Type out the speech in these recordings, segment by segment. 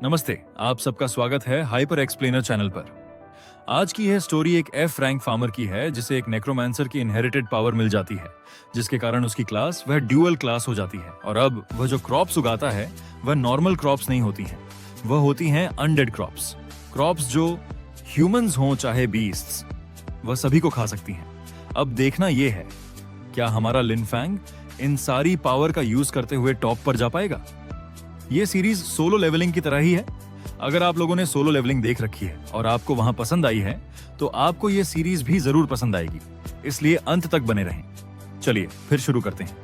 नमस्ते, आप सबका स्वागत है हाइपर एक्सप्लेनर चैनल पर। आज की यह स्टोरी एक एफ रैंक फार्मर की है जिसे एक नेक्रोमैंसर की इनहेरिटेड पावर मिल जाती है, जिसके कारण उसकी क्लास वह ड्यूअल क्लास हो जाती है। और अब वह जो क्रॉप्स उगाता है वह नॉर्मल क्रॉप्स नहीं होती हैं, वह होती हैं अनडेड क्रॉप्स। क्रॉप्स जो ह्यूमंस हों चाहे बीस्ट्स, वह सभी को खा सकती हैं। अब देखना यह है, क्या हमारा लिन फैंग इन सारी पावर का यूज करते हुए टॉप पर जा पाएगा? ये सीरीज सोलो लेवलिंग की तरह ही है। अगर आप लोगों ने सोलो लेवलिंग देख रखी है और आपको वहां पसंद आई है, तो आपको ये सीरीज भी जरूर पसंद आएगी, इसलिए अंत तक बने रहें। चलिए फिर शुरू करते हैं।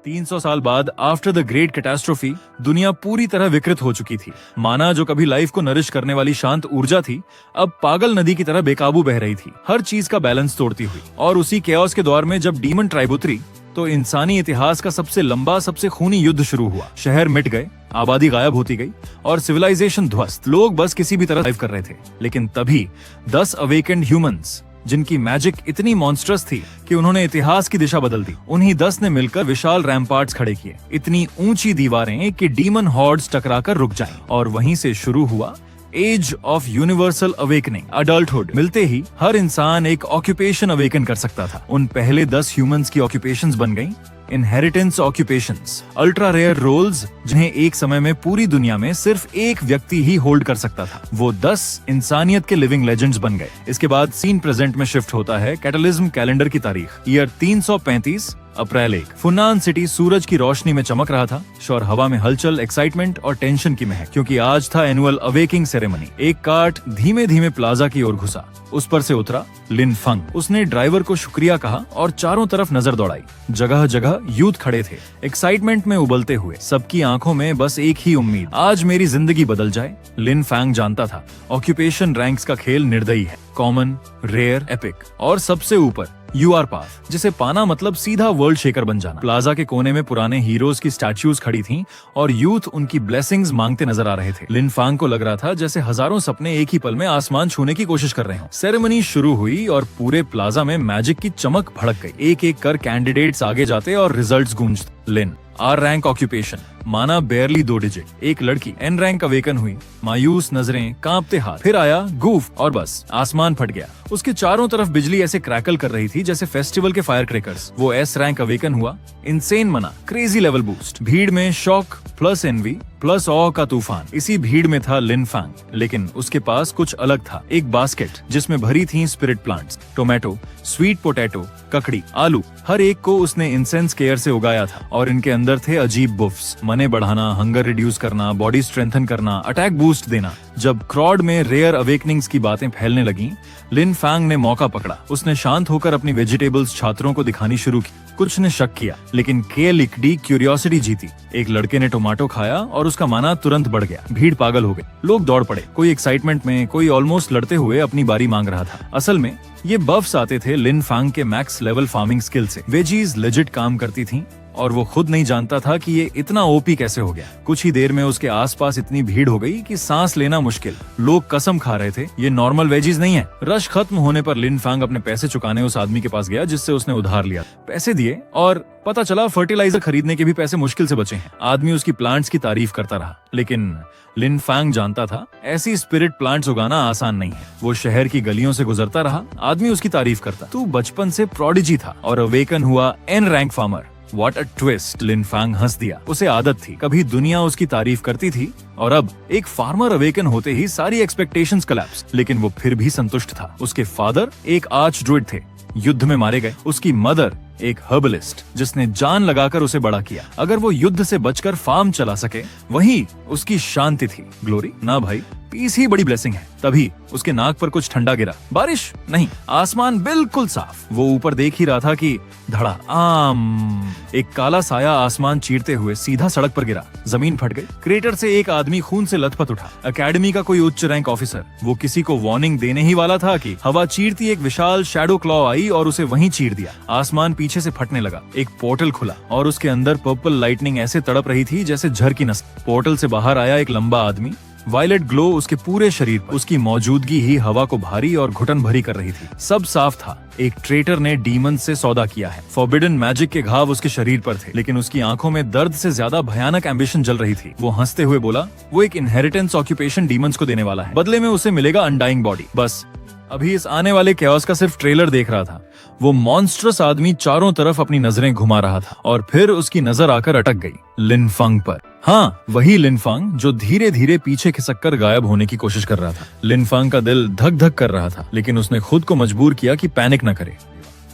300 साल बाद आफ्टर द ग्रेट कैटास्ट्रोफी दुनिया पूरी तरह विकृत हो चुकी थी। माना जो कभी लाइफ को नरिश करने वाली शांत ऊर्जा थी, अब पागल नदी की तरह बेकाबू बह रही थी, हर चीज का बैलेंस तोड़ती हुई। और उसी केओस के दौर में जब डीमन ट्राइब उतरी, तो इंसानी इतिहास का सबसे लंबा, सबसे खूनी युद्ध शुरू हुआ। शहर मिट गए, आबादी गायब होती गई और सिविलाइजेशन ध्वस्त। लोग बस किसी भी तरह सर्वाइव कर रहे थे। लेकिन तभी 10 अवेकेंड ह्यूमंस, जिनकी मैजिक इतनी मॉन्स्ट्रस थी कि उन्होंने इतिहास की दिशा बदल दी, उन्हीं 10 ने मिलकर विशाल रैम्पार्ट्स खड़े किए, इतनी ऊंची दीवारें कि डीमन हॉर्ड्स टकराकर रुक जाएं। और वहीं से शुरू हुआ age of universal awakening. Adulthood मिलते ही हर इंसान एक ऑक्यूपेशन अवेकन कर सकता था। उन पहले 10 ह्यूमंस की ऑक्यूपेशंस बन गईं inheritance occupations, ultra rare roles जिन्हें एक समय में पूरी दुनिया में सिर्फ एक व्यक्ति ही होल्ड कर सकता था। वो 10 इंसानियत के लिविंग लेजेंड्स बन गए। इसके बाद सीन प्रेजेंट में शिफ्ट होता है कैटलिज्म कैलेंडर की तारीख, ईयर 335 अप्रैल 1। फुन्नान सिटी सूरज की रोशनी में चमक रहा था। शोर हवा में हलचल, एक्साइटमेंट और टेंशन की महक, क्योंकि आज था एनुअल अवेकिंग सेरेमनी। एक कार्ट धीमे धीमे प्लाजा की ओर घुसा। उस पर से उतरा लिन फंग। उसने ड्राइवर को शुक्रिया कहा और चारों तरफ नजर दौड़ाई। जगह जगह यूथ खड़े थे, एक्साइटमेंट में उबलते हुए। सबकी आंखों में बस एक ही उम्मीद, आज मेरी जिंदगी बदल जाए। लिन फैंग जानता था ऑक्यूपेशन रैंक्स का खेल निर्दयी है, कॉमन, रेयर, एपिक और सबसे ऊपर यूआर पाथ, जिसे पाना मतलब सीधा वर्ल्ड शेकर बन जाना। प्लाजा के कोने में पुराने हीरोज की स्टैच्यूज खड़ी थीं और यूथ उनकी ब्लेसिंग्स मांगते नजर आ रहे थे। लिन फांग को लग रहा था जैसे हजारों सपने एक ही पल में आसमान छूने की कोशिश कर रहे हों। सेरेमनी शुरू हुई और पूरे प्लाजा में मैजिक की चमक भड़क गई। एक एक कर कैंडिडेट्स आगे जाते और रिजल्ट्स गूंजते। लिन आर रैंक ऑक्यूपेशन, माना बेयरली 2 डिजिट। एक लड़की एन रैंक अवेकन हुई, मायूस नजरें, कांपते हाथ। फिर आया गूफ और बस आसमान फट गया। उसके चारों तरफ बिजली ऐसे क्रैकल कर रही थी जैसे फेस्टिवल के फायर क्रैकर्स। वो एस रैंक अवेकन हुआ, इनसेन मना, क्रेजी लेवल बूस्ट। भीड़ में शॉक प्लस एनवी प्लस ऑ का तूफान। इसी भीड़ में था लिन फैंग, लेकिन उसके पास कुछ अलग था। एक बास्केट जिसमें भरी थी spirit plants, tomato, sweet potato, ककड़ी, आलू। हर एक को उसने इंसेंस केयर से उगाया था और इनके अंदर थे अजीब बुफ्स, मने बढ़ाना, हंगर रिड्यूस करना, बॉडी स्ट्रेंथन करना, अटैक बूस्ट देना। जब क्रॉड में रेयर अवेकनिंग्स की बातें फैलने लगी, लिन फैंग ने मौका पकड़ा। उसने शांत होकर अपनी वेजिटेबल्स छात्रों को दिखानी शुरू की। कुछ ने शक किया, लेकिन के लिकडी क्यूरियोसिटी जीती। एक लड़के ने टोमेटो खाया और उसका माना तुरंत बढ़ गया। भीड़ पागल हो गई, लोग दौड़ पड़े, कोई एक्साइटमेंट में, कोई ऑलमोस्ट लड़ते हुए अपनी बारी मांग रहा था। असल में ये बफ्स आते थे लिन फैंग के मैक्स लेवल फार्मिंग स्किल से। वेजीज लेजिट काम करती थी और वो खुद नहीं जानता था कि ये इतना ओपी कैसे हो गया। कुछ ही देर में उसके आसपास इतनी भीड़ हो गई कि सांस लेना मुश्किल। लोग कसम खा रहे थे ये नॉर्मल वेजीज नहीं है। रश खत्म होने पर लिन फैंग अपने पैसे चुकाने उस आदमी के पास गया जिससे उसने उधार लिया। पैसे दिए और पता चला फर्टिलाइजर खरीदने के भी पैसे मुश्किल से बचे हैं। आदमी उसकी प्लांट्स की तारीफ करता रहा, लेकिन लिन फैंग जानता था ऐसी स्पिरिट प्लांट्स उगाना आसान नहीं है। वो शहर की गलियों से गुजरता रहा, आदमी उसकी तारीफ करता। तू बचपन से प्रोडिजी था और अवेकन हुआ N rank farmer. What a twist! Lin Fang हंस दिया। उसे आदत थी, कभी दुनिया उसकी तारीफ करती थी और अब एक फार्मर अवेकन होते ही सारी एक्सपेक्टेशंस कोलैप्स। लेकिन वो फिर भी संतुष्ट था। उसके फादर एक आर्च ड्रुइड थे, युद्ध में मारे गए। उसकी मदर एक हर्बलिस्ट जिसने जान लगाकर उसे बड़ा किया। अगर वो युद्ध से बचकर फार्म चला सके, वही उसकी शांति थी। ग्लोरी ना भाई, पीस ही बड़ी ब्लेसिंग है। तभी उसके नाक पर कुछ ठंडा गिरा। बारिश नहीं, आसमान बिल्कुल साफ। वो ऊपर देख ही रहा था कि धड़ा आम, एक काला साया आसमान चीरते हुए सीधा सड़क पर गिरा। जमीन फट गई। क्रेटर से एक आदमी खून से लथपथ उठा। एकेडमी का कोई उच्च रैंक ऑफिसर। वो किसी को वार्निंग देने ही वाला था कि हवा चीरती एक विशाल शैडो क्लॉ आई और उसे वहीं चीर दिया। आसमान पीछे से फटने लगा। एक पोर्टल खुला और उसके अंदर पर्पल लाइटनिंग ऐसे तड़प रही थी जैसे झर की नस। पोर्टल से बाहर आया एक लंबा आदमी, वायलेट ग्लो उसके पूरे शरीर पर। उसकी मौजूदगी ही हवा को भारी और घुटन भरी कर रही थी। सब साफ था, एक ट्रेटर ने डीमन से सौदा किया है। फॉरबिडन मैजिक के घाव उसके शरीर पर थे, लेकिन उसकी आंखों में दर्द से ज्यादा भयानक एम्बिशन जल रही थी। वो हंसते हुए बोला, वो एक इनहेरिटेंस ऑक्यूपेशन डीमंस को देने वाला है, बदले में उसे मिलेगा अनडाइंग बॉडी। बस अभी इस आने वाले कैओस का सिर्फ ट्रेलर देख रहा था। वो मॉन्स्ट्रस आदमी चारों तरफ अपनी नजरें घुमा रहा था और फिर उसकी नजर आकर अटक गई लिनफंग पर। हाँ, वही लिनफंग जो धीरे धीरे पीछे खिसक कर गायब होने की कोशिश कर रहा था। लिनफंग का दिल धक धक कर रहा था, लेकिन उसने खुद को मजबूर किया कि पैनिक न करे।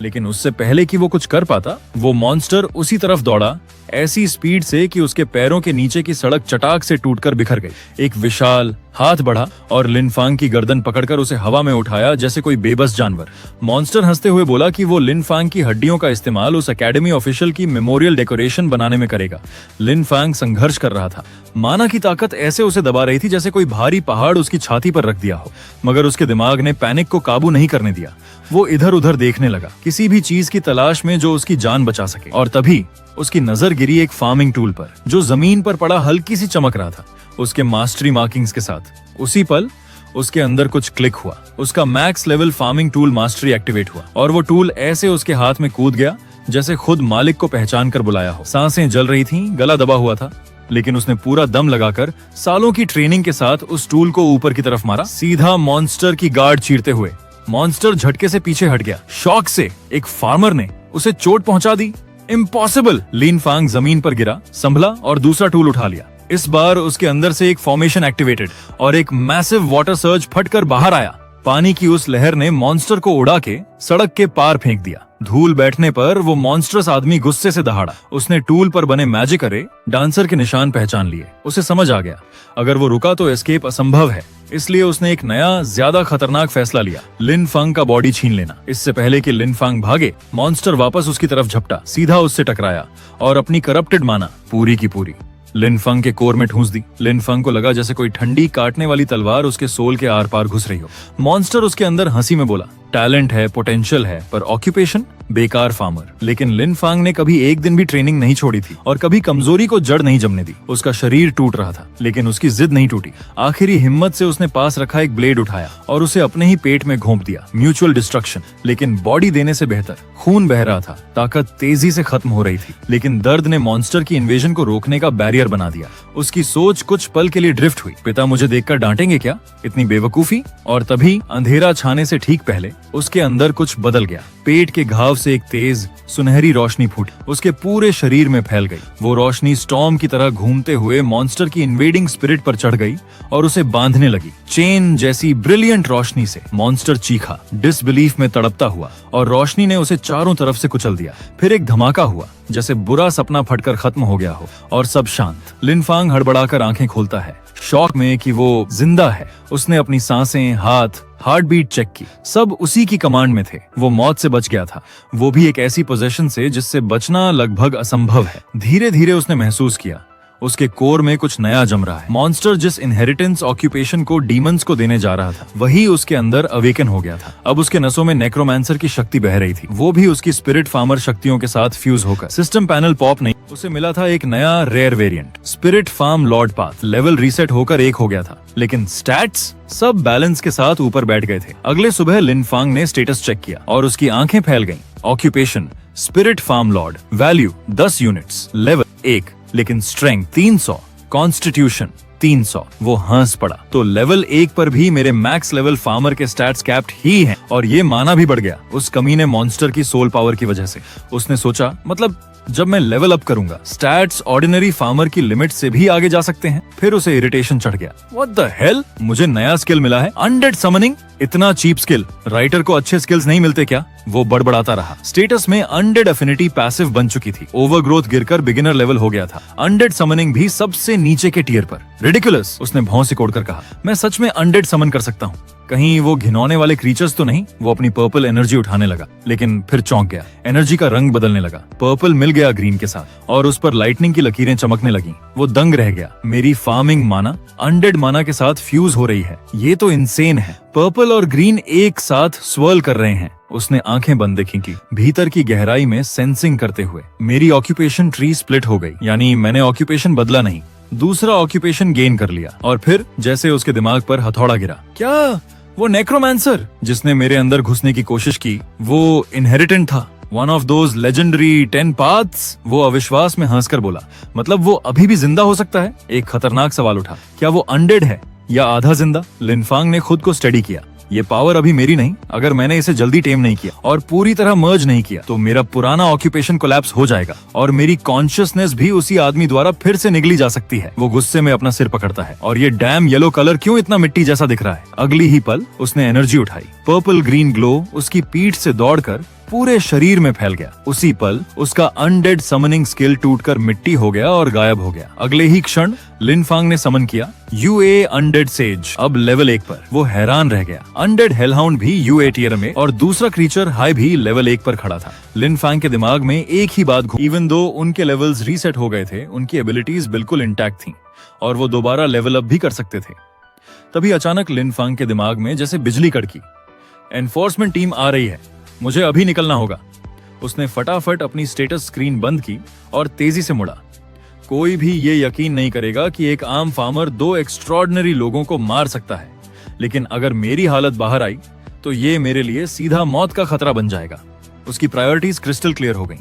लेकिन उससे पहले कि वो कुछ कर पाता, वो मॉन्स्टर उसी तरफ दौड़ा, ऐसी स्पीड से कि उसके पैरों के नीचे की सड़क चटाक से टूटकर बिखर गई। एक विशाल हाथ बढ़ा और लिनफांग की गर्दन पकड़कर उसे हवा में उठाया जैसे कोई बेबस जानवर। मॉन्स्टर हंसते हुए बोला कि वो लिनफांग की हड्डियों का इस्तेमाल उस एकेडमी ऑफिशियल की मेमोरियल डेकोरेशन बनाने में करेगा। लिनफांग संघर्ष कर रहा था। माना की ताकत ऐसे उसे दबा रही थी जैसे कोई भारी पहाड़ उसकी छाती पर रख दिया हो, मगर उसके दिमाग ने पैनिक को काबू नहीं करने दिया। वो इधर उधर देखने लगा, किसी भी चीज की तलाश में जो उसकी जान बचा सके। और तभी उसकी नजर गिरी एक फार्मिंग टूल पर, जो जमीन पर पड़ा हल्की सी चमक रहा था, उसके मास्टरी मार्किंग्स के साथ। उसी पल उसके अंदर कुछ क्लिक हुआ। उसका max level farming tool mastery activate हुआ और वो टूल ऐसे उसके हाथ में कूद गया जैसे खुद मालिक को पहचान कर बुलाया हो। सांसें जल रही थीं, गला दबा हुआ था, लेकिन उसने पूरा दम लगाकर सालों की ट्रेनिंग के साथ उस टूल को ऊपर की तरफ मारा, सीधा मॉन्स्टर की गार्ड चीरते हुए। मॉन्स्टर झटके से पीछे हट गया। शॉक से एक फार्मर ने उसे चोट पहुंचा दी। इम्पॉसिबल! लिनफांग जमीन पर गिरा, संभला और दूसरा टूल उठा लिया। इस बार उसके अंदर से एक फॉर्मेशन एक्टिवेटेड और एक मैसिव वाटर सर्ज फटकर बाहर आया। पानी की उस लहर ने मॉन्स्टर को उड़ा के सड़क के पार फेंक दिया। धूल बैठने पर वो मॉन्स्टरस आदमी गुस्से से दहाड़ा। उसने टूल पर बने मैजिक अरे डांसर के निशान पहचान लिए। उसे समझ आ गया, अगर वो रुका तो एस्केप असंभव है। इसलिए उसने एक नया, ज्यादा खतरनाक फैसला लिया, लिनफांग का बॉडी छीन लेना। इससे पहले कि लिनफांग भागे, मॉन्स्टर वापस उसकी तरफ झपटा, सीधा उससे टकराया और अपनी करप्टेड माना पूरी की पूरी लिनफंग के कोर में ठूंस दी। लिनफंग को लगा जैसे कोई ठंडी काटने वाली तलवार उसके सोल के आर पार घुस रही हो। मॉन्स्टर उसके अंदर हंसी में बोला, टैलेंट है, पोटेंशियल है, पर ऑक्यूपेशन बेकार फार्मर। लेकिन लिनफांग ने कभी एक दिन भी ट्रेनिंग नहीं छोड़ी थी और कभी कमजोरी को जड़ नहीं जमने दी। उसका शरीर टूट रहा था, लेकिन उसकी जिद नहीं टूटी। आखिरी हिम्मत से उसने पास रखा एक ब्लेड उठाया और उसे अपने ही पेट में घोंप दिया। म्यूचुअल डिस्ट्रक्शन, लेकिन बॉडी देने से बेहतर। खून बह रहा था, ताकत तेजी से खत्म हो रही थी, लेकिन दर्द ने मॉन्स्टर की इन्वेजन को रोकने का बैरियर बना दिया। उसकी सोच कुछ पल के लिए ड्रिफ्ट हुई। पिता मुझे देखकर डांटेंगे क्या, इतनी बेवकूफी? और तभी अंधेरा छाने से ठीक पहले उसके अंदर कुछ बदल गया। पेट के घाव से एक तेज सुनहरी रोशनी फूटी, उसके पूरे शरीर में फैल गई। वो रोशनी स्टॉर्म की तरह घूमते हुए मॉन्स्टर की इन्वेडिंग स्पिरिट पर चढ़ गई और उसे बांधने लगी। चेन जैसी ब्रिलियंट रोशनी से मॉन्स्टर चीखा, डिसबिलीफ में तड़पता हुआ, और रोशनी ने उसे चारों तरफ से कुचल दिया। फिर एक धमाका हुआ, जैसे बुरा सपना फटकर खत्म हो गया हो, और सब शांत। लिनफांग हड़बड़ाकर आंखें खोलता है, शॉक में कि वो जिंदा है। उसने अपनी सांसें, हाथ, हार्ट बीट चेक की, सब उसी की कमांड में थे। वो मौत से बच गया था, वो भी एक ऐसी पोजीशन से जिससे बचना लगभग असंभव है। धीरे धीरे उसने महसूस किया, उसके कोर में कुछ नया जम रहा है। मॉन्स्टर जिस इनहेरिटेंस ऑक्यूपेशन को डीमंस को देने जा रहा था, वही उसके अंदर अवेकन हो गया था। अब उसके नसों में नेक्रोमैंसर की शक्ति बह रही थी, वो भी उसकी स्पिरिट फार्मर शक्तियों के साथ फ्यूज होकर। सिस्टम पैनल पॉप नहीं, उसे मिला था एक नया rare variant, spirit farm lord path. Level reset होकर 1 हो गया था, लेकिन स्टैट्स सब बैलेंस के साथ ऊपर बैठ गए थे। अगले सुबह लिनफांग ने स्टेटस चेक किया और उसकी आंखें फैल गईं। Occupation spirit farm lord, value 10 units, level 1, लेकिन स्ट्रेंथ 300, कॉन्स्टिट्यूशन 300। वो हंस पड़ा, तो लेवल 1 पर भी मेरे मैक्स लेवल फार्मर के स्टैट्स कैप्ड ही हैं, और ये माना भी बढ़ गया उस कमीने मॉन्स्टर की सोल पावर की वजह से। उसने सोचा, मतलब जब मैं लेवल अप करूंगा, स्टैट्स ऑर्डिनरी फार्मर की लिमिट से भी आगे जा सकते हैं। फिर उसे इरिटेशन चढ़ गया, व्हाट द हेल, मुझे नया स्किल मिला है, अनडेड समनिंग। इतना चीप स्किल, राइटर को अच्छे स्किल्स नहीं मिलते क्या? वो बड़बड़ाता रहा। स्टेटस में अनडेड एफिनिटी पैसिव बन चुकी थी, ओवरग्रोथ गिरकर बिगिनर लेवल हो गया था, अनडेड समनिंग भी सबसे नीचे के टियर पर। रिडिकुलस, उसने भौं सिकोड़कर कहा, मैं सच में अनडेड समन कर सकता हूँ, कहीं वो घिनौने वाले क्रीचर्स तो नहीं? वो अपनी पर्पल एनर्जी उठाने लगा, लेकिन फिर चौंक गया। एनर्जी का रंग बदलने लगा, पर्पल मिल गया ग्रीन के साथ, और उस पर लाइटनिंग की लकीरें चमकने लगी। वो दंग रह गया, मेरी फार्मिंग माना अनडेड माना के साथ फ्यूज हो रही है, ये तो इंसेन है। पर्पल और ग्रीन एक साथ स्वर्ल कर रहे हैं। उसने आंखें बंद देखी की, भीतर की गहराई में सेंसिंग करते हुए। मेरी ऑक्यूपेशन ट्री स्प्लिट हो गई, यानी मैंने ऑक्यूपेशन बदला नहीं, दूसरा ऑक्यूपेशन गेन कर लिया और फिर जैसे उसके दिमाग पर हथौड़ा गिरा, क्या वो नेक्रोमैंसर जिसने मेरे अंदर घुसने की कोशिश की वो इनहेरिटेंट था, one of those legendary 10 paths. वो अविश्वास में हंसकर बोला, मतलब वो अभी भी जिंदा हो सकता है? एक खतरनाक सवाल उठा, क्या वो अनडेड है या आधा जिंदा? लिनफांग ने खुद को स्टडी किया, ये पावर अभी मेरी नहीं, अगर मैंने इसे जल्दी टेम नहीं किया और पूरी तरह मर्ज नहीं किया तो मेरा पुराना ऑक्यूपेशन कोलैप्स हो जाएगा और मेरी कॉन्शियसनेस भी उसी आदमी द्वारा फिर से निगली जा सकती है। वो गुस्से में अपना सिर पकड़ता है, और ये डैम येलो कलर क्यों इतना मिट्टी जैसा दिख रहा है? अगली ही पल उसने एनर्जी उठाई, पर्पल ग्रीन ग्लो उसकी पीठ से दौड़कर पूरे शरीर में फैल गया। उसी पल उसका अनडेड समनिंग स्किल टूटकर मिट्टी हो गया और गायब हो गया। अगले ही क्षण लिनफांग ने समन किया यूए अनडेड सेज, अब लेवल 1 पर। वो हैरान रह गया, अनडेड हेलहाउंड भी यूए टियर में और दूसरा क्रीचर हाई भी लेवल 1 पर खड़ा था। लिनफांग के दिमाग में एक ही बात घूमी, इवन दो उनके लेवल्स रीसेट हो गए थे, उनकी एबिलिटीज बिल्कुल इंटैक्ट थी और वो दोबारा लेवल अप भी कर सकते थे। तभी अचानक लिनफांग के दिमाग में जैसे बिजली कड़की, एनफोर्समेंट टीम आ रही है, मुझे अभी निकलना होगा। उसने फटाफट अपनी स्टेटस स्क्रीन बंद की और तेजी से मुड़ा। कोई भी ये यकीन नहीं करेगा कि एक आम फार्मर 2 एक्स्ट्रॉर्डिनरी लोगों को मार सकता है, लेकिन अगर मेरी हालत बाहर आई तो ये मेरे लिए सीधा मौत का खतरा बन जाएगा। उसकी प्रायोरिटीज क्रिस्टल क्लियर हो गई।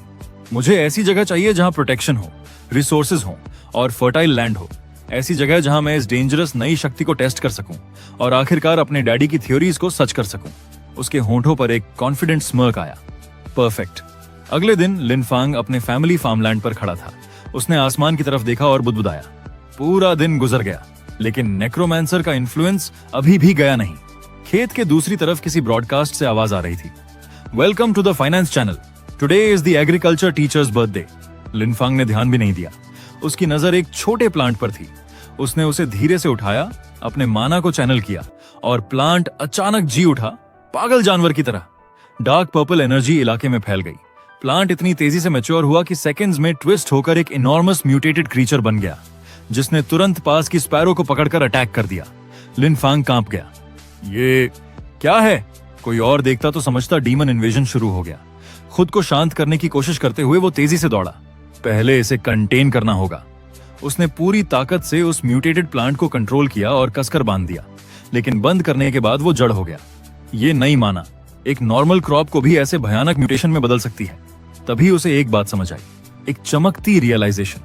मुझे ऐसी जगह चाहिए जहां प्रोटेक्शन हो, रिसोर्सेज हो और फर्टाइल लैंड हो। ऐसी जगह जहां मैं इस डेंजरस नई शक्ति को टेस्ट कर सकूं और आखिरकार अपने डैडी की थ्योरीज को सच कर सकूं। उसके होंठों पर एक कॉन्फिडेंट स्मर्क आया। परफेक्ट। अगले दिन लिनफांग अपने फैमिली फार्मलैंड पर खड़ा था। उसने आसमान की तरफ देखा और बुदबुदाया। पूरा दिन गुजर गया, लेकिन नेक्रोमैंसर का इन्फ्लुएंस अभी भी गया नहीं। खेत के दूसरी तरफ किसी ब्रॉडकास्ट से आवाज आ रही थी, welcome to the finance channel, today is the agriculture teachers birthday. Linfang ने ध्यान भी नहीं दिया। उसकी नजर एक छोटे प्लांट पर थी। उसने उसे धीरे से उठाया, अपने माना को चैनल किया और प्लांट अचानक जी उठा, पागल जानवर की तरह। डार्क पर्पल एनर्जी इलाके में फैल गई। प्लांट इतनी तेजी से मैच्योर हुआ कि सेकंड्स में ट्विस्ट होकर एक इनॉर्मस म्यूटेटेड क्रीचर बन गया, जिसने तुरंत पास की स्पैरो को पकड़कर अटैक कर दिया। लिनफांग कांप गया। ये क्या है? कोई और देखता तो समझता डीमन इन्वेजन शुरू हो गया। खुद को शांत करने की कोशिश करते हुए वो तेजी से दौड़ा। पहले इसे कंटेन करना होगा। उसने पूरी ताकत से उस म्यूटेटेड प्लांट को कंट्रोल किया और कसकर बांध दिया, लेकिन बंद करने के बाद वो जड़ हो गया। ये नहीं माना, एक नॉर्मल क्रॉप को भी ऐसे भयानक म्यूटेशन में बदल सकती है। तभी उसे एक बात समझ आई, एक चमकती रियलाइजेशन।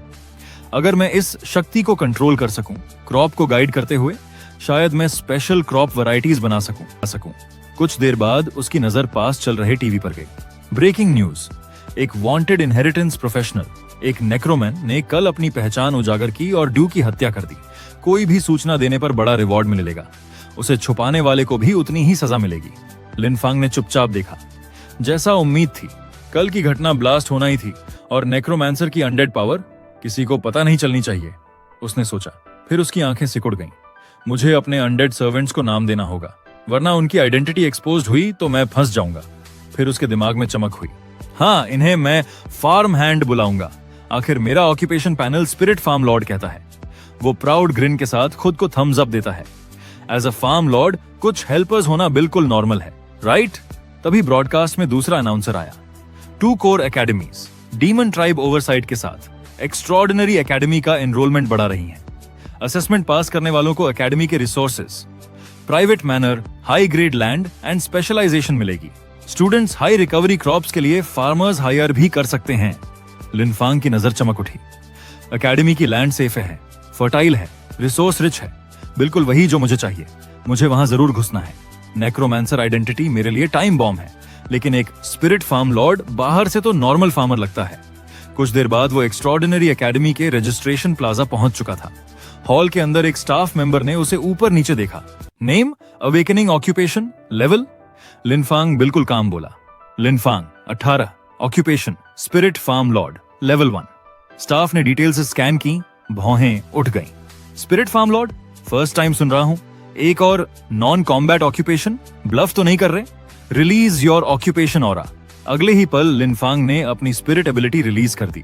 अगर मैं इस शक्ति को कंट्रोल कर सकूं, क्रॉप को गाइड करते हुए, शायद मैं स्पेशल क्रॉप वैरायटीज बना सकूं। कुछ देर बाद उसकी नजर पास चल रहे टीवी पर गई। ब्रेकिंग न्यूज, एक वांटेड इनहेरिटेंस प्रोफेशनल, एक नेक्रोमैन ने कल अपनी पहचान उजागर की और ड्यू की हत्या कर दी। कोई भी सूचना देने पर बड़ा रिवॉर्ड मिलेगा। उसे छुपाने वाले को भी उतनी ही सजा मिलेगी। लिनफांग ने चुपचाप देखा। जैसा उम्मीद थी, कल की घटना ब्लास्ट होना ही थी और नेक्रोमैंसर की अनडेड पावर किसी को पता नहीं चलनी चाहिए, उसने सोचा। फिर उसकी आंखें सिकुड़ गईं। मुझे अपने अनडेड सर्वेंट्स को नाम देना होगा, वरना उनकी आइडेंटिटी एक्सपोज्ड हुई तो मैं फंस जाऊंगा। फिर उसके दिमाग में चमक हुई, हाँ, इन्हें मैं फार्म हैंड बुलाऊंगा। आखिर मेरा occupation panel spirit farm lord कहता है। वो प्राउड ग्रिन के साथ खुद को थम्स अप देता है। एज अ फार्म लॉर्ड कुछ हेल्पर्स होना बिल्कुल नॉर्मल है, राइट? तभी ब्रॉडकास्ट में दूसरा अनाउंसर आया। 2 core academies demon tribe oversight के साथ एक्स्ट्रॉर्डिनरी एकेडमी का एनरोलमेंट बढ़ा रही हैं। असेसमेंट पास करने वालों को एकेडमी के resources, private manor, high grade land and specialization मिलेगी। स्टूडेंट्स हाई रिकवरी क्रॉप्स के लिए फार्मर्स हायर भी कर सकते हैं। लिनफांग की नजर चमक उठी। एकेडमी की लैंड सेफ है, फर्टाइल है, रिसोर्स रिच है, बिल्कुल वही जो मुझे चाहिए। मुझे वहां जरूर घुसना है। नेक्रोमैंसर आइडेंटिटी मेरे लिए टाइम बॉम्ब है, लेकिन एक स्पिरिट फार्म लॉर्ड बाहर से तो नॉर्मल फार्मर लगता है। कुछ देर बाद वो एक्स्ट्रॉर्डिनरी एकेडमी के रजिस्ट्रेशन प्लाजा पहुंच चुका था। हॉल के अंदर एक स्टाफ मेंबर ने उसे ऊपर नीचे देखा। Name, awakening occupation, level. Linfang बिल्कुल काम बोला। Linfang 18, occupation spirit farm lord, level 1। Staff ने डिटेल्स स्कैन की, भौहें उठ गईं। Spirit farm lord, first time सुन रहा हूं। एक और नॉन कॉम्बैट ऑक्यूपेशन, ब्लफ तो नहीं कर रहे? Release your occupation aura. अगले ही पल लिनफांग ने अपनी स्पिरिट एबिलिटी रिलीज कर दी।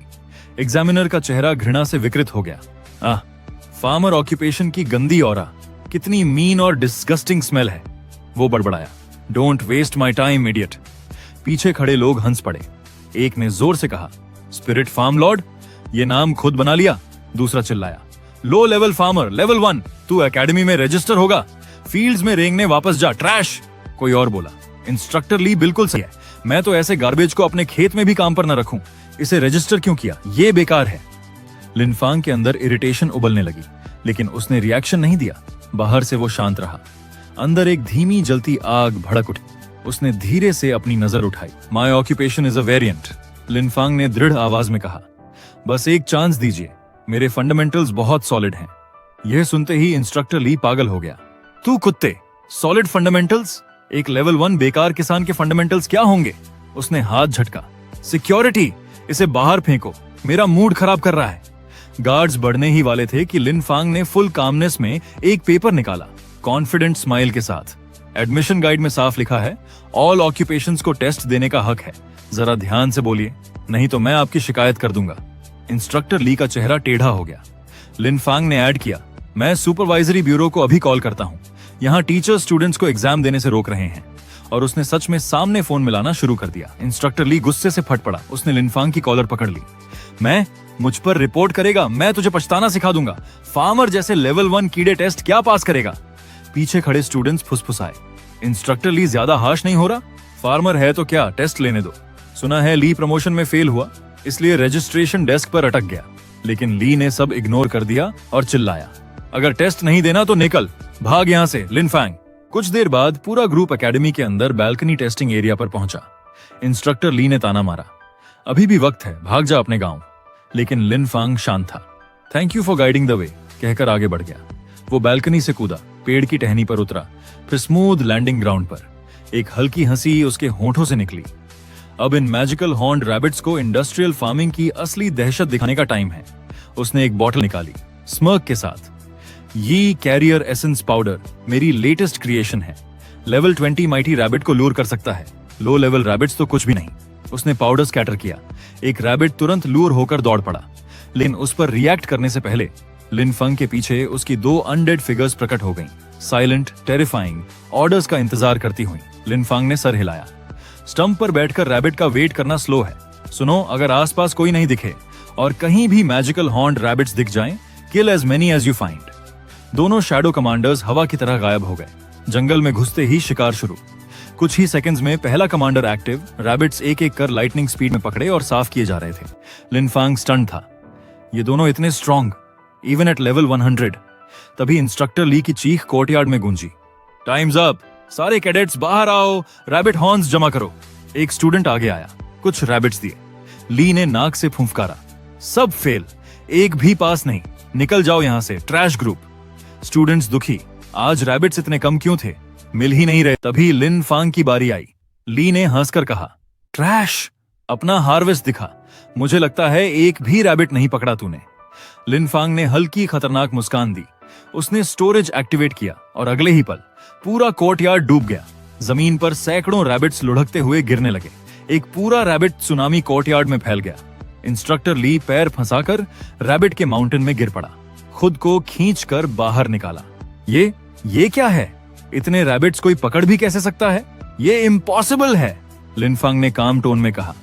एग्जामिनर का चेहरा घृणा से विकृत हो गया। फार्मर ऑक्यूपेशन की गंदी ऑरा, कितनी मीन और डिस्गस्टिंग स्मेल है। वो बड़बड़ाया, don't waste my time idiot. पीछे खड़े लोग हंस पड़े। एक ने जोर से कहा, स्पिरिट फार्म लॉर्ड, ये नाम खुद बना लिया। दूसरा चिल्लाया, लो लेवल फार्मर लेवल 1, तू एकेडमी में रजिस्टर होगा, फील्ड्स में रेंगने वापस जा, ट्रैश। कोई और बोला, इंस्ट्रक्टर ली बिल्कुल सही है, मैं तो ऐसे गार्बेज को अपने खेत में भी काम पर न रखूं, इसे रजिस्टर क्यों किया, ये बेकार है। लिनफांग के अंदर इरिटेशन उबलने लगी, लेकिन उसने रिएक्शन नहीं दिया। बाहर से वो शांत रहा, अंदर एक धीमी जलती आग भड़क उठी। उसने धीरे से अपनी नजर उठाई। माई ऑक्यूपेशन इज अ वेरिएंट, लिनफांग ने दृढ़ आवाज में कहा। बस एक चांस दीजिए, मेरे फंडामेंटल्स बहुत सॉलिड हैं। यह सुनते ही इंस्ट्रक्टर ली पागल हो गया। तू कुत्ते, सॉलिड फंडामेंटल्स? एक लेवल 1 बेकार किसान के फंडामेंटल्स क्या होंगे? उसने हाथ झटका। सिक्योरिटी, इसे बाहर फेंको, मेरा मूड खराब कर रहा है। गार्ड्स बढ़ने ही वाले थे कि लिनफांग ने फुल कामनेस में एक पेपर निकाला, कॉन्फिडेंट स्माइल के साथ। एडमिशन गाइड में साफ लिखा है, ऑल ऑक्यूपेशंस को टेस्ट देने का हक है। जरा ध्यान से बोलिए, नहीं तो मैं आपकी शिकायत कर दूंगा। इंस्ट्रक्टर ली का चेहरा टेढ़ा हो गया। लिनफांग ने ऐड किया, मैं सुपरवाइजरी ब्यूरो को अभी कॉल करता हूं, यहाँ टीचर स्टूडेंट्स को एग्जाम देने से रोक रहे हैं। और उसने सच में सामने फोन मिलाना शुरू कर दिया। इंस्ट्रक्टर ली गुस्से से फट पड़ा। उसने लिनफांग की कॉलर पकड़ ली। मैं मुझ पर रिपोर्ट करेगा, मैं तुझे पछताना सिखा दूंगा। फार्मर जैसे लेवल 1 कीड़े टेस्ट क्या पास करेगा? पीछे खड़े स्टूडेंट्स फुसफुसाए। इंस्ट्रक्टर ली ज्यादा हार्श नहीं हो रहा? फार्मर है तो क्या, टेस्ट लेने दो। सुना है ली प्रमोशन में फेल हुआ, इसलिए रजिस्ट्रेशन डेस्क पर अटक गया। लेकिन ली ने सब इग्नोर कर दिया और चिल्लाया, अगर टेस्ट नहीं देना तो निकल, भाग यहां से लिनफांग। कुछ देर बाद पूरा ग्रुप एकेडमी के अंदर बैल्कनी टेस्टिंग एरिया पर पहुंचा। इंस्ट्रक्टर ली ने ताना मारा, अभी भी वक्त है, भाग जा अपने गांव। लेकिन लिनफांग शांत था। Thank you for guiding the way कहकर आगे बढ़ गया। वो बैल्कनी से कूदा, पेड़ की टहनी पर उतरा, फिर स्मूथ लैंडिंग ग्राउंड पर। एक हल्की हंसी उसके होंठों से निकली। अब इन मैजिकल हॉर्न्ड रैबिट्स को इंडस्ट्रियल फार्मिंग की असली दहशत दिखाने का टाइम है। उसने एक बॉटल निकाली स्मर्क के साथ। ये कैरियर एसेंस पाउडर मेरी लेटेस्ट क्रिएशन है, लेवल 20 माइटी रैबिट को लूर कर सकता है, लो लेवल रैबिट्स तो कुछ भी नहीं। उसने पाउडर स्कैटर किया। एक रैबिट तुरंत लूर होकर दौड़ पड़ा, लेकिन उस पर रिएक्ट करने से पहले लिनफंग के पीछे उसकी 2 अनडेड फिगर्स प्रकट हो गईं, साइलेंट, टेरिफाइंग, ऑर्डर्स का इंतजार करती हुई। लिनफांग ने सर हिलाया। स्टंप पर बैठकर रैबिट का वेट करना स्लो है। सुनो, अगर आसपास कोई नहीं दिखे और कहीं भी मैजिकल हॉर्न्ड रैबिट्स दिख जाएं, kill as many as you find. दोनों शैडो कमांडर्स हवा की तरह गायब हो गए। जंगल में घुसते ही शिकार शुरू। कुछ ही सेकंड्स में पहला कमांडर एक्टिव, रैबिट्स एक एक कर लाइटनिंग स्पीड में पकड़े और साफ किए जा रहे थे। लिनफांग स्टंट था, ये दोनों इतने स्ट्रॉन्ग, इवन एट लेवल 100। तभी इंस्ट्रक्टर ली की चीख कोर्टयार्ड में गूंजी, टाइम्स अप, सारे कैडेट्स बाहर आओ, रैबिट हॉर्न्स जमा करो। एक स्टूडेंट आगे आया, कुछ रैबिट्स दिए। ली ने नाक से फुंफकारा, सब फेल, एक भी पास नहीं, निकल जाओ यहां से, ट्रैश ग्रुप। स्टूडेंट्स दुखी, आज रैबिट्स इतने कम क्यों थे, मिल ही नहीं रहे। तभी लिनफांग की बारी आई। ली ने हंसकर कहा, ट्रैश, अपना हार्वेस्ट दिखा, मुझे लगता है एक भी रैबिट नहीं पकड़ा तूने। लिनफांग ने हल्की खतरनाक मुस्कान दी। उसने स्टोरेज एक्टिवेट किया और अगले ही पल पूरा कोर्टयार्ड डूब गया। जमीन पर सैकड़ों रैबिट्स लुढ़कते हुए गिरने लगे। एक पूरा रैबिट सुनामी कोर्टयार्ड में फैल गया। इंस्ट्रक्टर ली पैर फंसाकर रैबिट के माउंटेन में गिर पड़ा, खुद को खींचकर बाहर निकाला। ये क्या है? इतने रैबिट्स कोई पकड़ भी कैसे सकता है? ये इम्पॉसिबल है, लिनफांग ने काम टोन में कहा।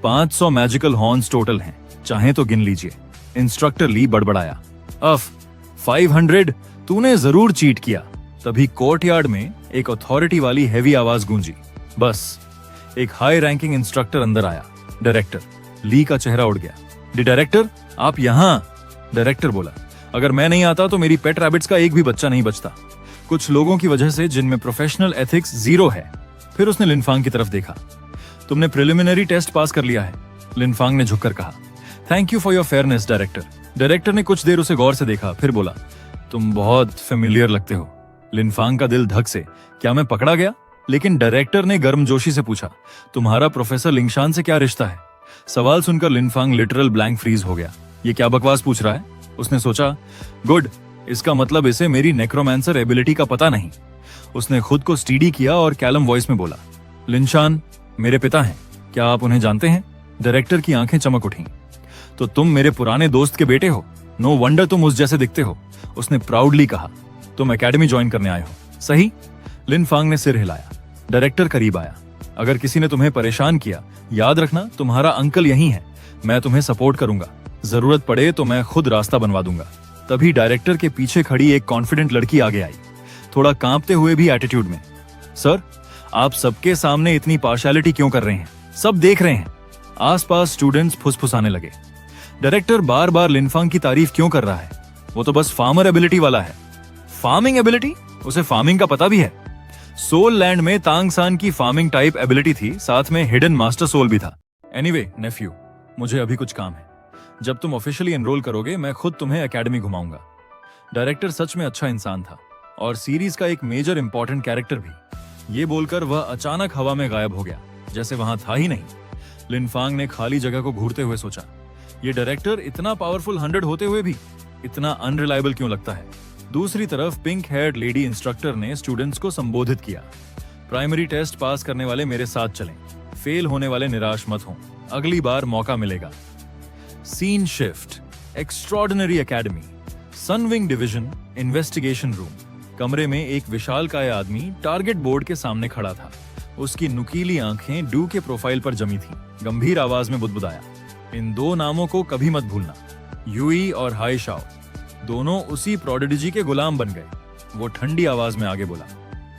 500 मैजिकल हॉर्न्स टोटल हैं, चाहे तो गिन लीजिए। इंस्ट्रक्टर ली बड़बड़ाया, अफ 500, तूने जरूर चीट किया। तभी कोर्टयार्ड में एक अथॉरिटी वाली हैवी आवाज गूंजी। बस एक हाई रैंकिंग इंस्ट्रक्टर अंदर आया। डायरेक्टर। ली का चेहरा उड़ गया। डायरेक्टर, आप यहां? डायरेक्टर बोला, अगर मैं नहीं आता तो मेरी पेट रैबिट्स का एक भी बच्चा नहीं बचता, कुछ लोगों की वजह से जिनमें प्रोफेशनल एथिक्स 0 है। फिर उसने लिनफांग की तरफ देखा। तुमने प्रिलिमिनरी टेस्ट पास कर लिया है, लिनफांग ने झुककर कहा। Thank you for your fairness director. Director ने कुछ देर उसे गौर से देखा, फिर बोला, तुम बहुत फेमिलियर लगते हो। लिनफांग का दिल धक से, क्या मैं पकड़ा गया? लेकिन डायरेक्टर ने गर्मजोशी से पूछा, तुम्हारा प्रोफेसर लिंगशान से क्या रिश्ता है? सवाल सुनकर लिनफांग लिटरल ब्लैंक फ्रीज हो गया। ये क्या बकवास पूछ रहा है? उसने सोचा, गुड, इसका मतलब इसे मेरी नेक्रोमैंसर एबिलिटी का पता नहीं। उसने खुद को स्टीडी किया और कैलम वॉइस में बोला, लिनशान मेरे पिता हैं, क्या आप उन्हें जानते हैं? डायरेक्टर की आंखें चमक उठी। तो तुम मेरे पुराने दोस्त के बेटे हो, नो वंडर तुम उस जैसे दिखते हो। उसने प्राउडली कहा, तुम एकेडमी ज्वाइन करने आए हो, सही? लिनफांग ने सिर हिलाया। डायरेक्टर करीब आया, अगर किसी ने तुम्हें परेशान किया, याद रखना तुम्हारा अंकल यहीं है, मैं तुम्हें सपोर्ट करूंगा, जरूरत पड़े तो मैं खुद रास्ता बनवा दूंगा। तभी डायरेक्टर के पीछे खड़ी एक कॉन्फिडेंट लड़की आगे आई, थोड़ा कांपते हुए भी एटीट्यूड में। सर, आप सबके सामने इतनी पार्शियलिटी क्यों कर रहे हैं? सब देख रहे हैं। आसपास स्टूडेंट्स फुसफुसाने लगे। डायरेक्टर बार बार लिनफांग की तारीफ क्यों कर रहा है? वो तो बस फार्मर एबिलिटी वाला है। Farming ability? उसे फार्मिंग का पता भी है। सोल लैंड में तांगसान की फार्मिंग टाइप एबिलिटी थी, साथ में हिडन मास्टर सोल भी था। एनीवे, नेफ्यू, मुझे अभी कुछ काम है। जब तुम ऑफिशियली एनरोल करोगे, मैं खुद तुम्हें एकेडमी घुमाऊंगा। डायरेक्टर सच में अच्छा इंसान था और सीरीज का एक मेजर इंपॉर्टेंट कैरेक्टर भी। ये बोलकर वह अचानक हवा में गायब हो गया, जैसे वहां था ही नहीं। लिनफांग ने खाली जगह को घूरते हुए सोचा, ये डायरेक्टर इतना पावरफुल 100 होते हुए भी इतना अनरिलायबल क्यों लगता है? दूसरी तरफ पिंक हेयर्ड लेडी इंस्ट्रक्टर ने स्टूडेंट्स को संबोधित किया। प्राइमरी टेस्ट पास करने वाले मेरे साथ चलें, फेल होने वाले निराश मत हों, अगली बार मौका मिलेगा। Scene shift, extraordinary academy, Sunwing division, investigation room. कमरे में एक विशालकाय आदमी टारगेट बोर्ड के सामने खड़ा था। उसकी नुकीली आंखें डू के प्रोफाइल पर जमी थीं। गंभीर आवाज में बुदबुदाया, इन 2 नामों को कभी मत भूलना, यूई और हाई शाओ। दोनों उसी प्रोडिजी के गुलाम बन गए। वो ठंडी आवाज में आगे बोला,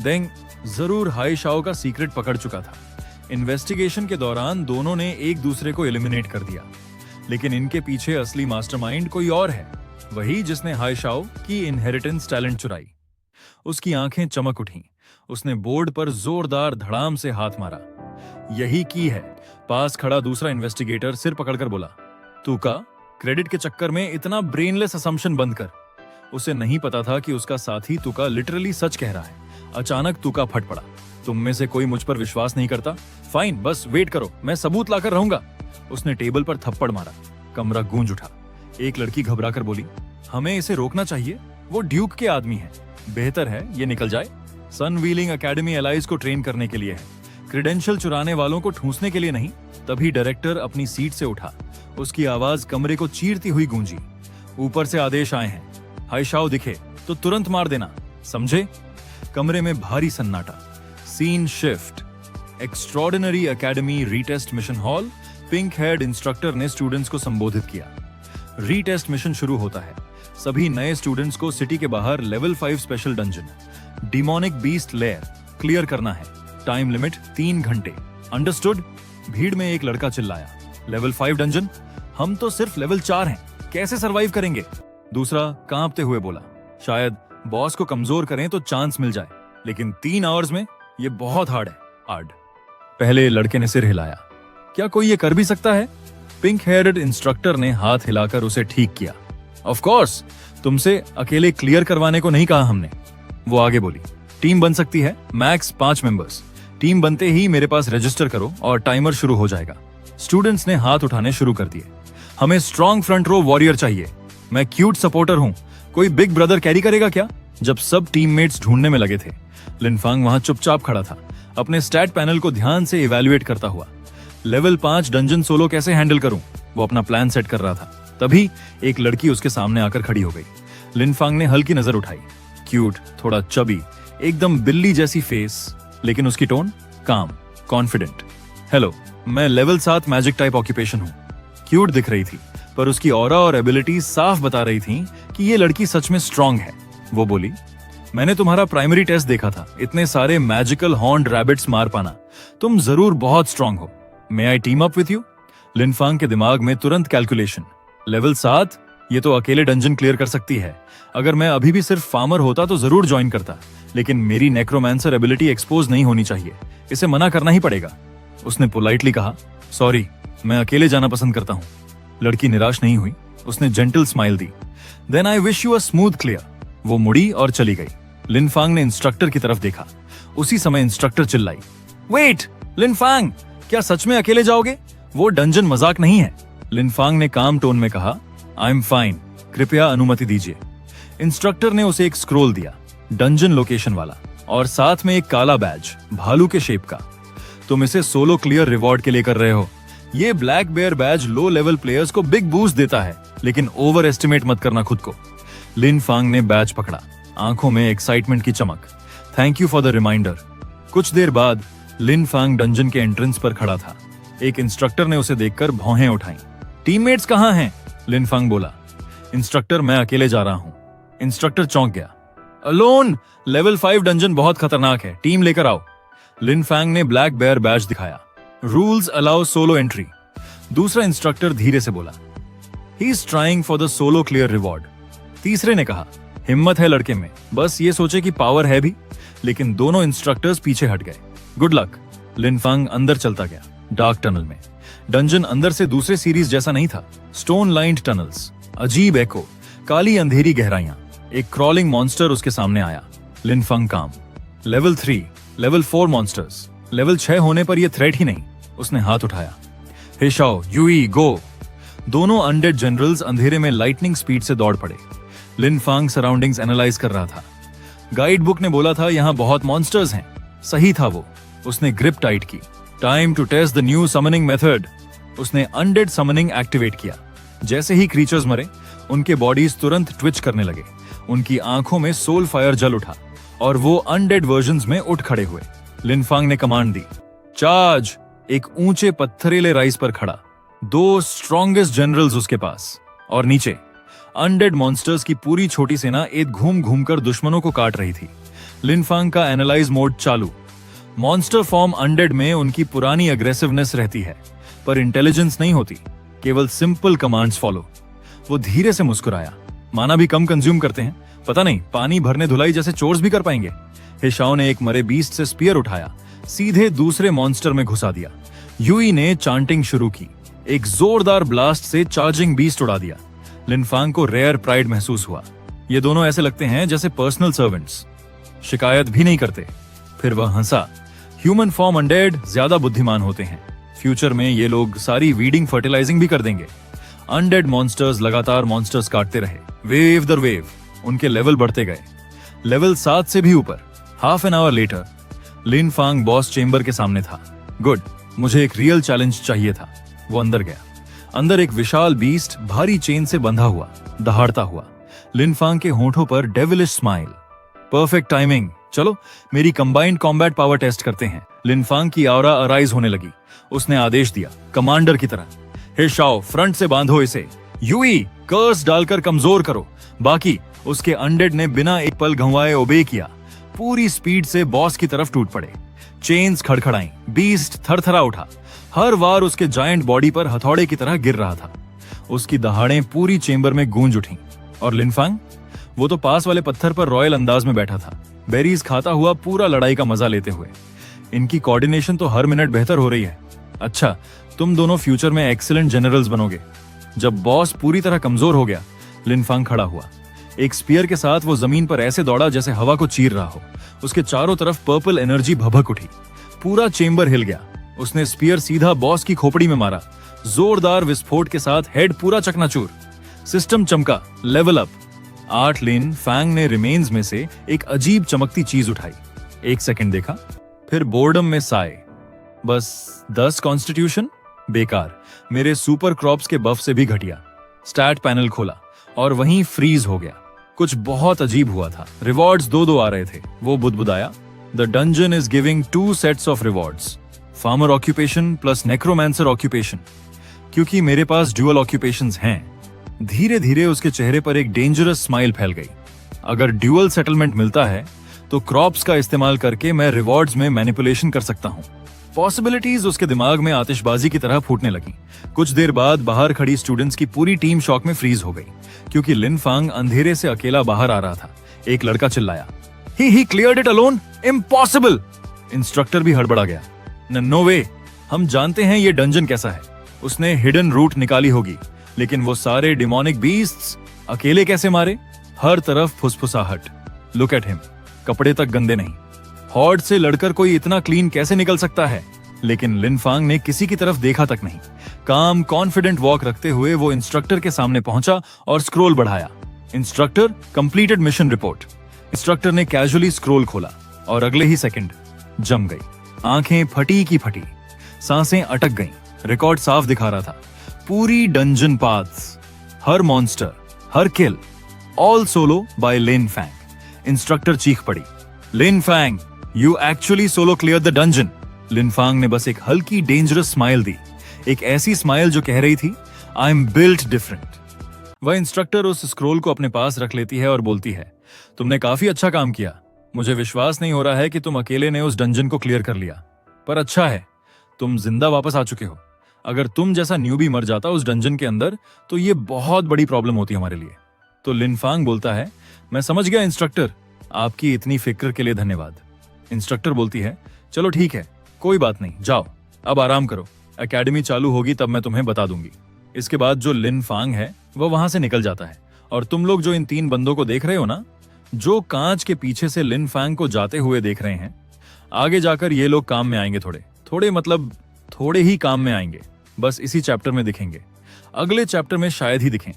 देंग जरूर हाई शाओ का सीक्रेट पकड़ चुका था। इन्वेस्टिगेशन के दौरान दोनों ने एक दूसरे को एलिमिनेट कर दिया, लेकिन इनके पीछे असली मास्टरमाइंड कोई और है, वही जिसने हाई शाओ की इनहेरिटेंस टैलेंट चुराई। उसकी आंखें चमक उठीं। उसने बोर्ड पर जोरदार धड़ाम से हाथ मारा। यही की है। पास खड़ा दूसरा इन्वेस्टिगेटर सिर पकड़कर बोला, तुका, क्रेडिट के चक्कर में इतना ब्रेनलेस असम्पशन बंद कर। उसे नहीं पता था कि उसका साथी तुका लिटरली सच कह रहा है। अचानक तुका फट पड़ा, तुम में से कोई मुझ पर विश्वास नहीं करता? फाइन, बस वेट करो, मैं सबूत लाकर रहूंगा। उसने टेबल पर थप्पड़ मारा। कमरा गूंज उठा। एक लड़की घबराकर बोली, हमें इसे रोकना चाहिए, वो ड्यूक के आदमी है। बेहतर है ये निकल जाए। सन व्हीलिंग एकेडमी एलाइज को ट्रेन करने के लिए है, क्रेडेंशियल चुराने वालों को ठूंसने के लिए नहीं। तभी डायरेक्टर अपनी सीट से उठा। उसकी आवाज कमरे को चीरती हुई गूंजी, ऊपर से आदेश आए हैं, हाई शाओ दिखे तो तुरंत मार देना, समझे? कमरे में भारी सन्नाटा। Scene shift, extraordinary academy retest mission hall. Pink haired instructor ने स्टूडेंट्स को संबोधित किया। रीटेस्ट मिशन शुरू होता है। सभी नए स्टूडेंट्स को सिटी के बाहर level 5 special dungeon demonic beast layer clear करना है। टाइम लिमिट 3 घंटे, अंडरस्टूड? भीड़ में एक लड़का चिल्लाया, लेवल 5 डंजन? हम तो सिर्फ लेवल 4 हैं, कैसे सरवाइव करेंगे? दूसरा कांपते हुए बोला, शायद बॉस को कमजोर करें तो चांस मिल जाए, लेकिन 3 आवर्स में ये बहुत हार्ड है। हार्ड? पहले लड़के ने सिर हिलाया, क्या कोई ये कर भी सकता है? पिंक हेयर्ड इंस्ट्रक्टर ने हाथ हिलाकर उसे ठीक किया। ऑफ कोर्स, तुमसे अकेले क्लियर करवाने को नहीं कहा हमने। वो आगे बोली, टीम बन सकती है, मैक्स 5 मेंबर्स। टीम बनते ही मेरे पास रजिस्टर करो और टाइमर शुरू हो जाएगा। स्टूडेंट्स ने हाथ उठाने शुरू कर दिए। हमें स्ट्रॉन्ग फ्रंट रो वॉरियर चाहिए। मैं क्यूट सपोर्टर हूं, कोई बिग ब्रदर कैरी करेगा क्या? जब सब टीममेट्स ढूंढने में लगे थे, लिनफांग वहां चुपचाप खड़ा था, अपने स्टैट पैनल को ध्यान से इवैल्यूएट करता हुआ। लेवल 5 डंजन सोलो कैसे हैंडल करूं? वो अपना प्लान सेट कर रहा था। तभी एक लड़की उसके सामने आकर खड़ी हो गई। लिनफांग ने हल्की नजर उठाई। क्यूट, थोड़ा चबी, एकदम बिल्ली जैसी फेस, लेकिन उसकी टोन काम, कॉन्फिडेंट। हेलो, मैं लेवल 7 मैजिक टाइप ऑक्यूपेशन हूं। क्यूट दिख रही थी, पर उसकी ऑरा और एबिलिटी साफ बता रही थी कि ये लड़की सच में स्ट्रांग है। वो बोली, मैंने तुम्हारा प्राइमरी टेस्ट देखा था, इतने सारे मैजिकल हॉर्न्ड रैबिट्स मार पाना, तुम जरूर बहुत स्ट्रांग हो। मे आई टीम अप विथ यू? लिनफांग के दिमाग में तुरंत कैलकुलेशन, लेवल 7, ये तो अकेले डंजन क्लियर कर सकती है। अगर मैं अभी भी सिर्फ फार्मर होता तो जरूर ज्वाइन करता, लेकिन मेरी नेक्रोमैंसर एबिलिटी एक्सपोज नहीं होनी चाहिए, इसे मना करना ही पड़ेगा। उसने पोलाइटली कहा, सॉरी, मैं अकेले जाना पसंद करता हूँ। लड़की निराश नहीं हुई, उसने जेंटल स्माइल दी। Then I wish you a smooth clear. वो मुड़ी और चली गई। लिनफांग ने इंस्ट्रक्टर की तरफ देखा। उसी समय इंस्ट्रक्टर चिल्लाई, वेट लिनफांग, क्या सच में अकेले जाओगे? वो डंजन मजाक नहीं है। लिनफांग ने काम टोन में कहा, आई एम फाइन, कृपया अनुमति दीजिए। इंस्ट्रक्टर ने उसे एक स्क्रोल दिया, डंजन लोकेशन वाला, और साथ में एक काला बैज, भालू के शेप का। तुम इसे सोलो क्लियर रिवॉर्ड के लिए कर रहे हो। ये black bear badge low level players को बिग बूस्ट देता है, लेकिन ओवर एस्टिमेट मत करना खुद को। लिनफांग ने बैज पकड़ा, आंखों में एक्साइटमेंट की चमक। Thank you for the reminder. कुछ देर बाद लिनफांग डंजन के एंट्रेंस पर खड़ा था। एक इंस्ट्रक्टर ने उसे देखकर भौहें उठाई। टीममेट्स कहाँ हैं? लिनफांग बोला। इंस्ट्रक्टर मैं अकेले जा रहा हूं। इंस्ट्रक्टर चौंक गया। अलोन, लेवल 5 डंजन बहुत खतरनाक है, टीम लेकर आओ। लिन फैंग ने ब्लैक बेयर बैज दिखाया। Rules allow solo entry. दूसरा इंस्ट्रक्टर धीरे से बोला, he is trying for the solo clear reward. तीसरे ने कहा, हिम्मत है लड़के में, बस ये सोचे कि पावर है भी। लेकिन दोनों इंस्ट्रक्टर्स पीछे हट गए। Good luck. लिन फैंग अंदर चलता गया डार्क टनल में। डंजन अंदर से दूसरे सीरीज जैसा नहीं था। स्टोन लाइंड टनल्स, अजीब एको, काली अंधेरी गहराइयां। एक क्रॉलिंग मॉन्स्टर उसके सामने आया। लिन फैंग काम। Level 3, level 4 monsters. लेवल 6 होने पर यह थ्रेट ही नहीं। उसने हाथ उठाया। हे शाओ, यूई, गो। दोनों अनडेड जनरल्स अंधेरे में लाइटनिंग स्पीड से दौड़ पड़े। लिन फैंग सराउंडिंग्स एनालाइज कर रहा था। गाइड बुक ने बोला था यहां बहुत मॉन्स्टर्स हैं। सही था वो। उसने ग्रिप टाइट की। Time to test the new summoning method. उसने अनडेड समनिंग एक्टिवेट किया। जैसे ही क्रीचर्स मरे, उनके बॉडीज तुरंत ट्विच करने लगे। उनकी आंखों में सोल फायर जल उठा और वो अनडेड वर्जन्स में उठ खड़े हुए। लिन फैंग ने कमांड दी, चार्ज। एक ऊंचे पत्थरेले राइज पर खड़ा, 2 स्ट्रॉन्गेस्ट जनरल्स उसके पास, और नीचे अनडेड मॉन्स्टर्स की पूरी छोटी सेना एक घूम घूम कर दुश्मनों को काट रही थी। लिन फैंग का एनालाइज मोड चालू। मॉन्स्टर फॉर्म अनडेड में उनकी पुरानी अग्रेसिवनेस रहती है, पर इंटेलिजेंस नहीं होती, केवल सिंपल कमांड्स फॉलो। वो धीरे से मुस्कुराया। माना भी कम कंज्यूम करते हैं, पता नहीं पानी भरने धुलाई जैसे चोर्स भी कर पाएंगे। हेशाओ ने एक मरे बीस्ट से स्पीयर उठाया, सीधे दूसरे मॉन्स्टर में घुसा दिया। यूई ने चांटिंग शुरू की। एक जोरदार ब्लास्ट से चार्जिंग बीस्ट उड़ा दिया। लिन फैंग को रेयर प्राइड महसूस हुआ। ये दोनों ऐसे लगते हैं जैसे पर्सनल सर्वेंट्स, शिकायत भी नहीं करते। फिर वह हंसा। ह्यूमन फॉर्म अनडेड ज्यादा बुद्धिमान होते हैं। फ्यूचर में ये लोग सारी वीडिंग फर्टिलाइजिंग भी कर देंगे। अनडेड मॉन्स्टर्स लगातार मॉन्स्टर्स काटते रहे, वेव दर वेव। उनके लेवल बढ़ते गए, लेवल 7 से भी ऊपर। Half an hour later, Lin Fang boss chamber के सामने था। गुड, मुझे एक रियल चैलेंज चाहिए था। वो अंदर गया। अंदर एक विशाल बीस्ट भारी चेन से बंधा हुआ, दहाड़ता हुआ। लिन फैंग के होंठों पर डेविलिश स्माइल। Perfect timing. चलो मेरी कंबाइंड कॉम्बैट पावर टेस्ट करते हैं। लिन फैंग की ऑरा अराइज होने लगी। उसने आदेश दिया, कमांडर की तरह, हे शाओ, फ्रंट से बांधो इसे। यूई, कर्स डालकर कमजोर करो। बाकी उसके अनडेड ने बिना एक पल घंवाए ओबे किया। पूरी स्पीड से बॉस की तरफ टूट पड़े। चेन्स खड़खड़ाई। बीस्ट थरथरा उठा। हर वार उसके जायंट बॉडी पर हथौड़े की तरह गिर रहा था। उसकी दहाड़ें पूरी चेंबर में गूंज उठीं। और लिन फैंग, वो तो पास वाले पत्थर पर रॉयल अंदाज में बैठा था, बेरीज खाता हुआ, पूरा लड़ाई का मजा लेते हुए। इनकी कोऑर्डिनेशन तो हर मिनट बेहतर हो रही है। अच्छा, तुम दोनों फ्यूचर में एक्सीलेंट जनरल्स बनोगे। जब बॉस पूरी तरह कमजोर हो गया, लिन फैंग खड़ा हुआ। एक स्पीयर के साथ वो जमीन पर ऐसे दौड़ा जैसे हवा को चीर रहा हो। उसके चारों तरफ पर्पल एनर्जी भभक उठी। पूरा चेंबर हिल गया। उसने स्पीयर सीधा बॉस की खोपड़ी में मारा। जोरदार विस्फोट के साथ हेड पूरा चकनाचूर। सिस्टम चमका, लेवल अप। 8 लिन फैंग ने रिमेन्स में से एक अजीब चमकती चीज उठाई। 1 सेकंड देखा, फिर बोर्डम में साए। बस 10 कॉन्स्टिट्यूशन? बेकार, मेरे सुपर क्रॉप्स के बफ से भी घटिया। स्टैट पैनल खोला और वहीं फ्रीज हो गया। कुछ बहुत अजीब हुआ था। रिवॉर्ड्स 2-2 आ रहे थे। वो बुदबुदाया, the dungeon is giving 2 sets of rewards, farmer occupation plus necromancer occupation. क्योंकि मेरे पास ड्यूअल ऑक्यूपेशंस हैं। धीरे धीरे उसके चेहरे पर एक डेंजरस स्माइल फैल गई। अगर ड्यूअल सेटलमेंट मिलता है तो क्रॉप्स का इस्तेमाल करके मैं रिवॉर्ड्स में मैनिपुलेशन कर सकता हूँ। पॉसिबिलिटीज उसके दिमाग में आतिशबाजी की तरह फूटने लगी। कुछ देर बाद बाहर खड़ी स्टूडेंट्स की पूरी टीम शॉक में फ्रीज हो गई, क्योंकि लिन फैंग अंधेरे से अकेला बाहर आ रहा था। एक लड़का चिल्लाया, ही cleared it alone, impossible. Instructor भी हड़बड़ा गया, नो वे, हम जानते हैं ये डंजन कैसा है। उसने हिडन रूट निकाली होगी, लेकिन वो सारे डिमोनिक बीस्ट्स अकेले कैसे मारे? हर तरफ फुसफुसाहट। लुक एट हिम, कपड़े तक गंदे नहीं। हॉर्ड से लड़कर कोई इतना क्लीन कैसे निकल सकता है? लेकिन लिन फैंग ने किसी की तरफ देखा तक नहीं। काम कॉन्फिडेंट वॉक रखते हुए वो इंस्ट्रक्टर के सामने पहुंचा और स्क्रोल बढ़ाया। Instructor, completed mission report. Instructor ने कैजुअली स्क्रोल खोला और अगले ही सेकंड जम गई। आंखें फटी की फटी, सांसें अटक गईं। रिकॉर्ड साफ दिखा रहा था, पूरी डंजन पाथ्स, हर मॉन्स्टर, हर kill, all solo by Lin Fang. Instructor चीख पड़ी, Lin Fang, you actually solo clear the dungeon. Lin Fang ने बस एक हल्की डेंजरस स्माइल दी, एक ऐसी स्माइल जो कह रही थी, आई एम बिल्ट डिफरेंट। वह इंस्ट्रक्टर उस स्क्रोल को अपने पास रख लेती है और बोलती है, तुमने काफी अच्छा काम किया। मुझे विश्वास नहीं हो रहा है कि तुम अकेले ने उस डंजन को क्लियर कर लिया, पर अच्छा है तुम जिंदा वापस आ चुके हो। अगर तुम जैसा न्यूबी मर जाता उस डंजन के अंदर तो ये बहुत बड़ी प्रॉब्लम होती हमारे लिए। तो लिनफांग बोलता है, मैं समझ गया इंस्ट्रक्टर, आपकी इतनी फिक्र के लिए धन्यवाद। इंस्ट्रक्टर बोलती है, चलो ठीक है, कोई बात नहीं, जाओ अब आराम करो, एकेडमी चालू होगी तब मैं तुम्हें बता दूंगी। इसके बाद जो लिनफांग है वह वहां से निकल जाता है और तुम लोग जो इन 3 बंदों को देख रहे हो ना, जो कांच के पीछे से लिनफांग को जाते हुए देख रहे हैं, आगे जाकर ये लोग काम में आएंगे। थोड़े ही काम में आएंगे, बस इसी चैप्टर में दिखेंगे, अगले चैप्टर में शायद ही दिखें।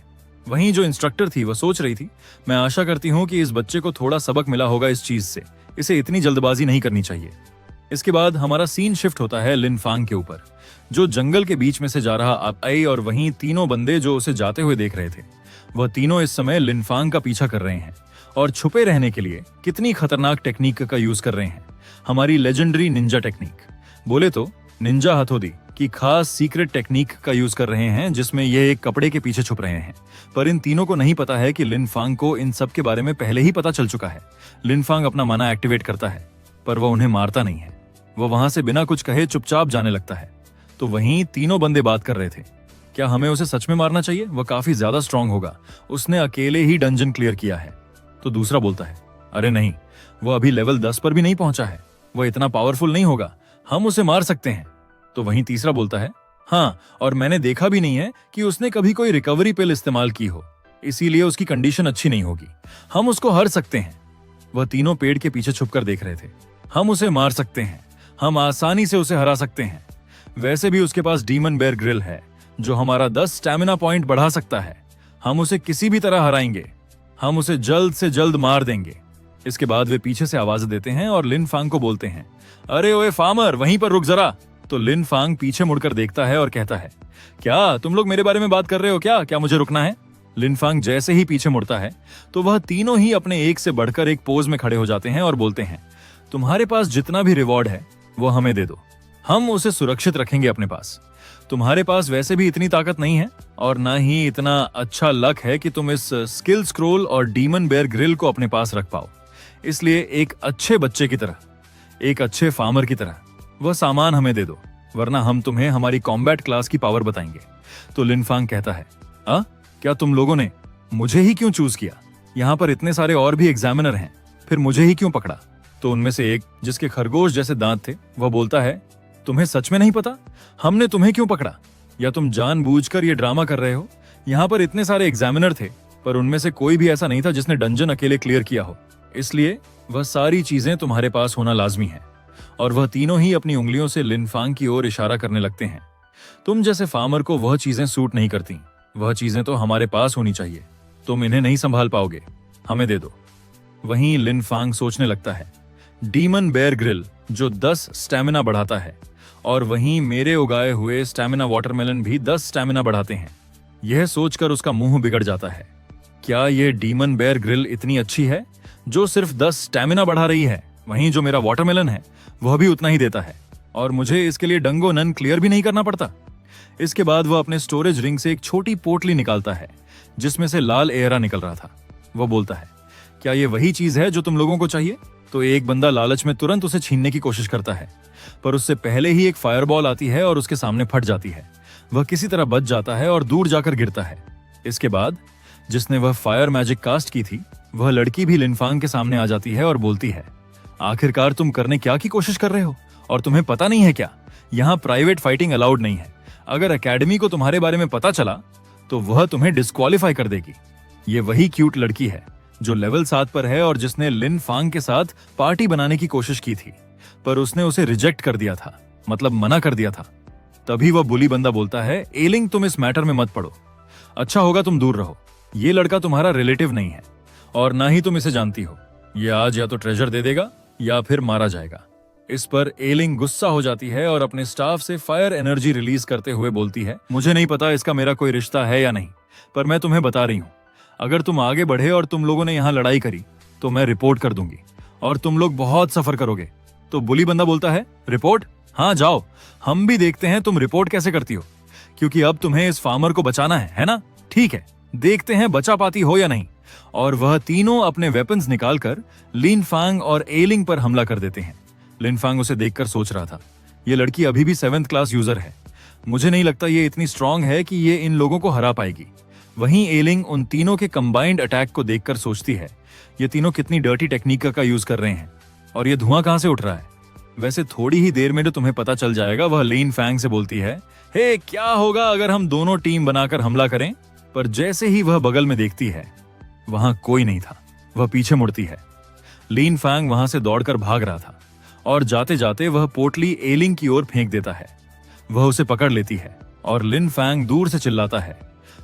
वहीं जो इंस्ट्रक्टर थी वह सोच रही थी, मैं आशा करती हूं कि इस बच्चे को थोड़ा सबक मिला होगा इस चीज से, इसे इतनी जल्दबाजी नहीं करनी चाहिए। इसके बाद हमारा सीन शिफ्ट होता है लिनफांग के ऊपर, जो जंगल के बीच में से जा रहा आई, और वहीं तीनों बंदे जो उसे जाते हुए देख रहे थे, वह तीनों इस समय लिनफांग का पीछा कर रहे हैं और छुपे रहने के लिए कितनी खतरनाक टेक्निक का यूज कर रहे हैं, हमारी लेजेंडरी निंजा टेक्निक, बोले तो निंजा हथौड़ी की खास सीक्रेट टेक्निक का यूज कर रहे हैं, जिसमें ये एक कपड़े के पीछे छुप रहे हैं। पर इन तीनों को नहीं पता है कि लिनफांग को इन सब के बारे में पहले ही पता चल चुका है। लिनफांग अपना माना एक्टिवेट करता है, पर वह उन्हें मारता नहीं है, वह वहां से बिना कुछ कहे चुपचाप जाने लगता है। तो वहीं तीनों बंदे बात कर रहे थे, क्या हमें उसे सच में मारना चाहिए, वह काफी ज्यादा स्ट्रांग होगा, उसने अकेले ही डंजन क्लियर किया है। तो दूसरा बोलता है, अरे नहीं, वह अभी लेवल 10 पर भी नहीं पहुंचा है, वह इतना पावरफुल नहीं होगा, हम उसे मार सकते हैं। तो वहीं तीसरा बोलता है, हाँ, और मैंने देखा भी नहीं है कि उसने कभी कोई रिकवरी पिल इस्तेमाल की हो, इसीलिए उसकी कंडीशन अच्छी नहीं होगी, हम उसको हर सकते हैं। वह तीनों पेड़ के पीछे छुपकर देख रहे थे, हम उसे मार सकते हैं, हम आसानी से उसे हरा सकते हैं। वैसे भी उसके पास डीमन बेयर ग्रिल है जो हमारा 10 स्टैमिना पॉइंट बढ़ा सकता है, हम उसे किसी भी तरह हराएंगे, हम उसे जल्द से जल्द मार देंगे। इसके बाद वे पीछे से आवाज देते हैं और लिनफांग को बोलते हैं, अरे ओए फार्मर, वहीं पर रुक जरा। तो लिनफांग पीछे मुड़कर देखता है और कहता है, क्या तुम लोग मेरे बारे में बात कर रहे हो क्या मुझे रुकना है? लिनफांग जैसे ही पीछे मुड़ता है तो वह तीनों ही अपने एक से बढ़कर एक पोज में खड़े हो जाते हैं और बोलते हैं, तुम्हारे पास जितना भी रिवॉर्ड है वो हमें दे दो, हम उसे सुरक्षित रखेंगे अपने पास। तुम्हारे पास वैसे भी इतनी ताकत नहीं है और ना ही इतना अच्छा लक है कि तुम इस स्किल स्क्रोल और डीमन बेयर ग्रिल को अपने पास रख पाओ, इसलिए एक अच्छे बच्चे की तरह, एक अच्छे फार्मर की तरह वह सामान हमें दे दो, वरना हम तुम्हें हमारी कॉम्बैट क्लास की पावर बताएंगे। तो लिनफांग कहता है, क्या तुम लोगों ने मुझे ही क्यों चूज किया? यहाँ पर इतने सारे और भी एग्जामिनर हैं, फिर मुझे ही क्यों पकड़ा? तो उनमें से एक, जिसके खरगोश जैसे दांत थे, वह बोलता है, तुम्हें सच में नहीं पता हमने तुम्हें क्यों पकड़ा, या तुम जानबूझकर ये ड्रामा कर रहे हो? यहाँ पर इतने सारे एग्जामिनर थे, पर उनमें से कोई भी ऐसा नहीं था जिसने डंजन अकेले क्लियर किया हो, इसलिए वह सारी चीजें तुम्हारे पास होना लाजमी है। और वह तीनों ही अपनी उंगलियों से लिनफांग की ओर इशारा करने लगते हैं। तुम जैसे फार्मर को वह चीजें सूट नहीं करती, वह चीजें तो हमारे पास होनी चाहिए, तुम इन्हें नहीं संभाल पाओगे, हमें दे दो। वहीं लिनफांग सोचने लगता है, डीमन बेयर ग्रिल जो 10 स्टैमिना बढ़ाता है, और वहीं मेरे उगाए हुए स्टैमिना वाटरमेलन भी 10 स्टैमिना बढ़ाते हैं। यह सोचकर उसका मुंह बिगड़ जाता है, क्या यह डीमन बेयर ग्रिल इतनी अच्छी है जो सिर्फ 10 स्टैमिना बढ़ा रही है, वहीं जो मेरा वाटरमेलन है वह भी उतना ही देता है, और मुझे इसके लिए डंगो नन क्लियर भी नहीं करना पड़ता। इसके बाद वह अपने स्टोरेज रिंग से एक छोटी पोटली निकालता है जिसमें से लाल एयरा निकल रहा था। वह बोलता है, क्या यह वही चीज है जो तुम लोगों को चाहिए? तो एक बंदा लालच में तुरंत उसे छीनने की कोशिश करता है, पर उससे पहले ही एक फायरबॉल आती है और उसके सामने फट जाती है। वह किसी तरह बच जाता है और दूर जाकर गिरता है। इसके बाद जिसने वह फायर मैजिक कास्ट की थी, वह लड़की भी लिनफांग के सामने आ जाती है और बोलती है, आखिरकार तुम करने क्या की कोशिश कर रहे हो, और तुम्हें पता नहीं है क्या, यहाँ प्राइवेट फाइटिंग अलाउड नहीं है। अगर एकेडमी को तुम्हारे बारे में पता चला तो वह तुम्हें डिस्क्वालीफाई कर देगी। ये वही क्यूट लड़की है जो लेवल 7 पर है और जिसने लिनफांग के साथ पार्टी बनाने की कोशिश की थी, पर उसने उसे रिजेक्ट कर दिया था, मतलब मना कर दिया था। तभी वह बुली बंदा बोलता है, एलिंग तुम इस मैटर में मत पड़ो, अच्छा होगा तुम दूर रहो, ये लड़का तुम्हारा रिलेटिव नहीं है और ना ही तुम इसे जानती हो, ये आज या तो ट्रेजर दे देगा या फिर मारा जाएगा। इस पर एलिंग गुस्सा हो जाती है और अपने स्टाफ से फायर एनर्जी रिलीज करते हुए बोलती है, मुझे नहीं पता इसका मेरा कोई रिश्ता है या नहीं, पर मैं तुम्हें बता रही हूँ, अगर तुम आगे बढ़े और तुम लोगों ने यहाँ लड़ाई करी तो मैं रिपोर्ट कर दूंगी और तुम लोग बहुत सफर करोगे। तो बुली बंदा बोलता है, रिपोर्ट? हाँ जाओ, हम भी देखते हैं तुम रिपोर्ट कैसे करती हो, क्योंकि अब तुम्हें इस फार्मर को बचाना है ना? ठीक है, देखते हैं बचा पाती हो या नहीं। और वह तीनों अपने वेपन्स निकालकर लिन फांग और एलिंग पर हमला कर देते हैं। लिन फांग उसे देखकर सोच रहा था, ये लड़की अभी भी 7th क्लास यूजर है। मुझे नहीं लगता ये इतनी स्ट्रांग है कि ये इन लोगों को हरा पाएगी। वहीं एलिंग उन तीनों के कंबाइंड अटैक को देखकर सोचती है, ये तीनों कितनी डर्टी टेक्निक का यूज कर रहे हैं और ये धुआं कहां से उठ रहा है। वैसे थोड़ी ही देर में तो तुम्हें पता चल जाएगा, वह लिन फैंग से बोलती है, हे क्या होगा अगर हम दोनों टीम बनाकर हमला करें। पर जैसे ही वह बगल में देखती है, वहां कोई नहीं था। वह पीछे मुड़ती है। लिन फैंग वहां से दौड़कर भाग रहा था और जाते जाते वह पोटली एलिंग की ओर फेंक देता है। वह उसे पकड़ लेती है और लिन फैंग दूर से चिल्लाता है,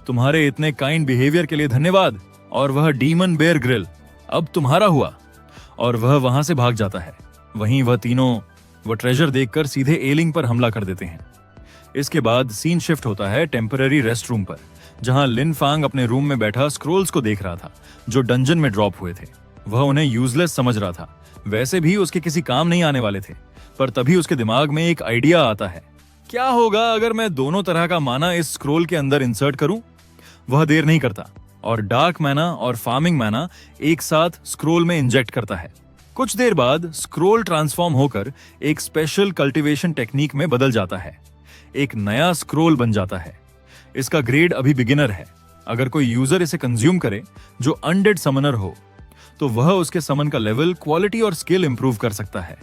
तुम्हारे इतने काइंड बिहेवियर के लिए धन्यवाद। और वह डीमन बेयर ग्रिल अब तुम्हारा हुआ। और वह वहां से भाग जाता है। वहीं वह तीनों वह ट्रेजर देखकर सीधे एलिंग पर हमला कर देते हैं। इसके बाद सीन शिफ्ट होता है टेम्पररी रेस्ट रूम पर, जहां लिन फांग अपने रूम में बैठा स्क्रोल्स को देख रहा था जो डंजन में ड्रॉप हुए थे। वह उन्हें यूजलेस समझ रहा था, वैसे भी उसके किसी काम नहीं आने वाले थे। पर तभी उसके दिमाग में एक आइडिया आता है, क्या होगा अगर मैं दोनों तरह का माना इस स्क्रोल के अंदर इंसर्ट करूं। वह देर नहीं करता और डार्क मैना और फार्मिंग मैना एक साथ स्क्रोल में इंजेक्ट करता है। कुछ देर बाद स्क्रोल ट्रांसफॉर्म होकर एक स्पेशल कल्टीवेशन टेक्निक में बदल जाता है। एक नया स्क्रोल बन जाता है। इसका ग्रेड अभी बिगिनर है। अगर कोई यूजर इसे कंज्यूम करे जो अनडेड समनर हो, तो वह उसके समन का लेवल, क्वालिटी और स्किल इंप्रूव कर सकता है।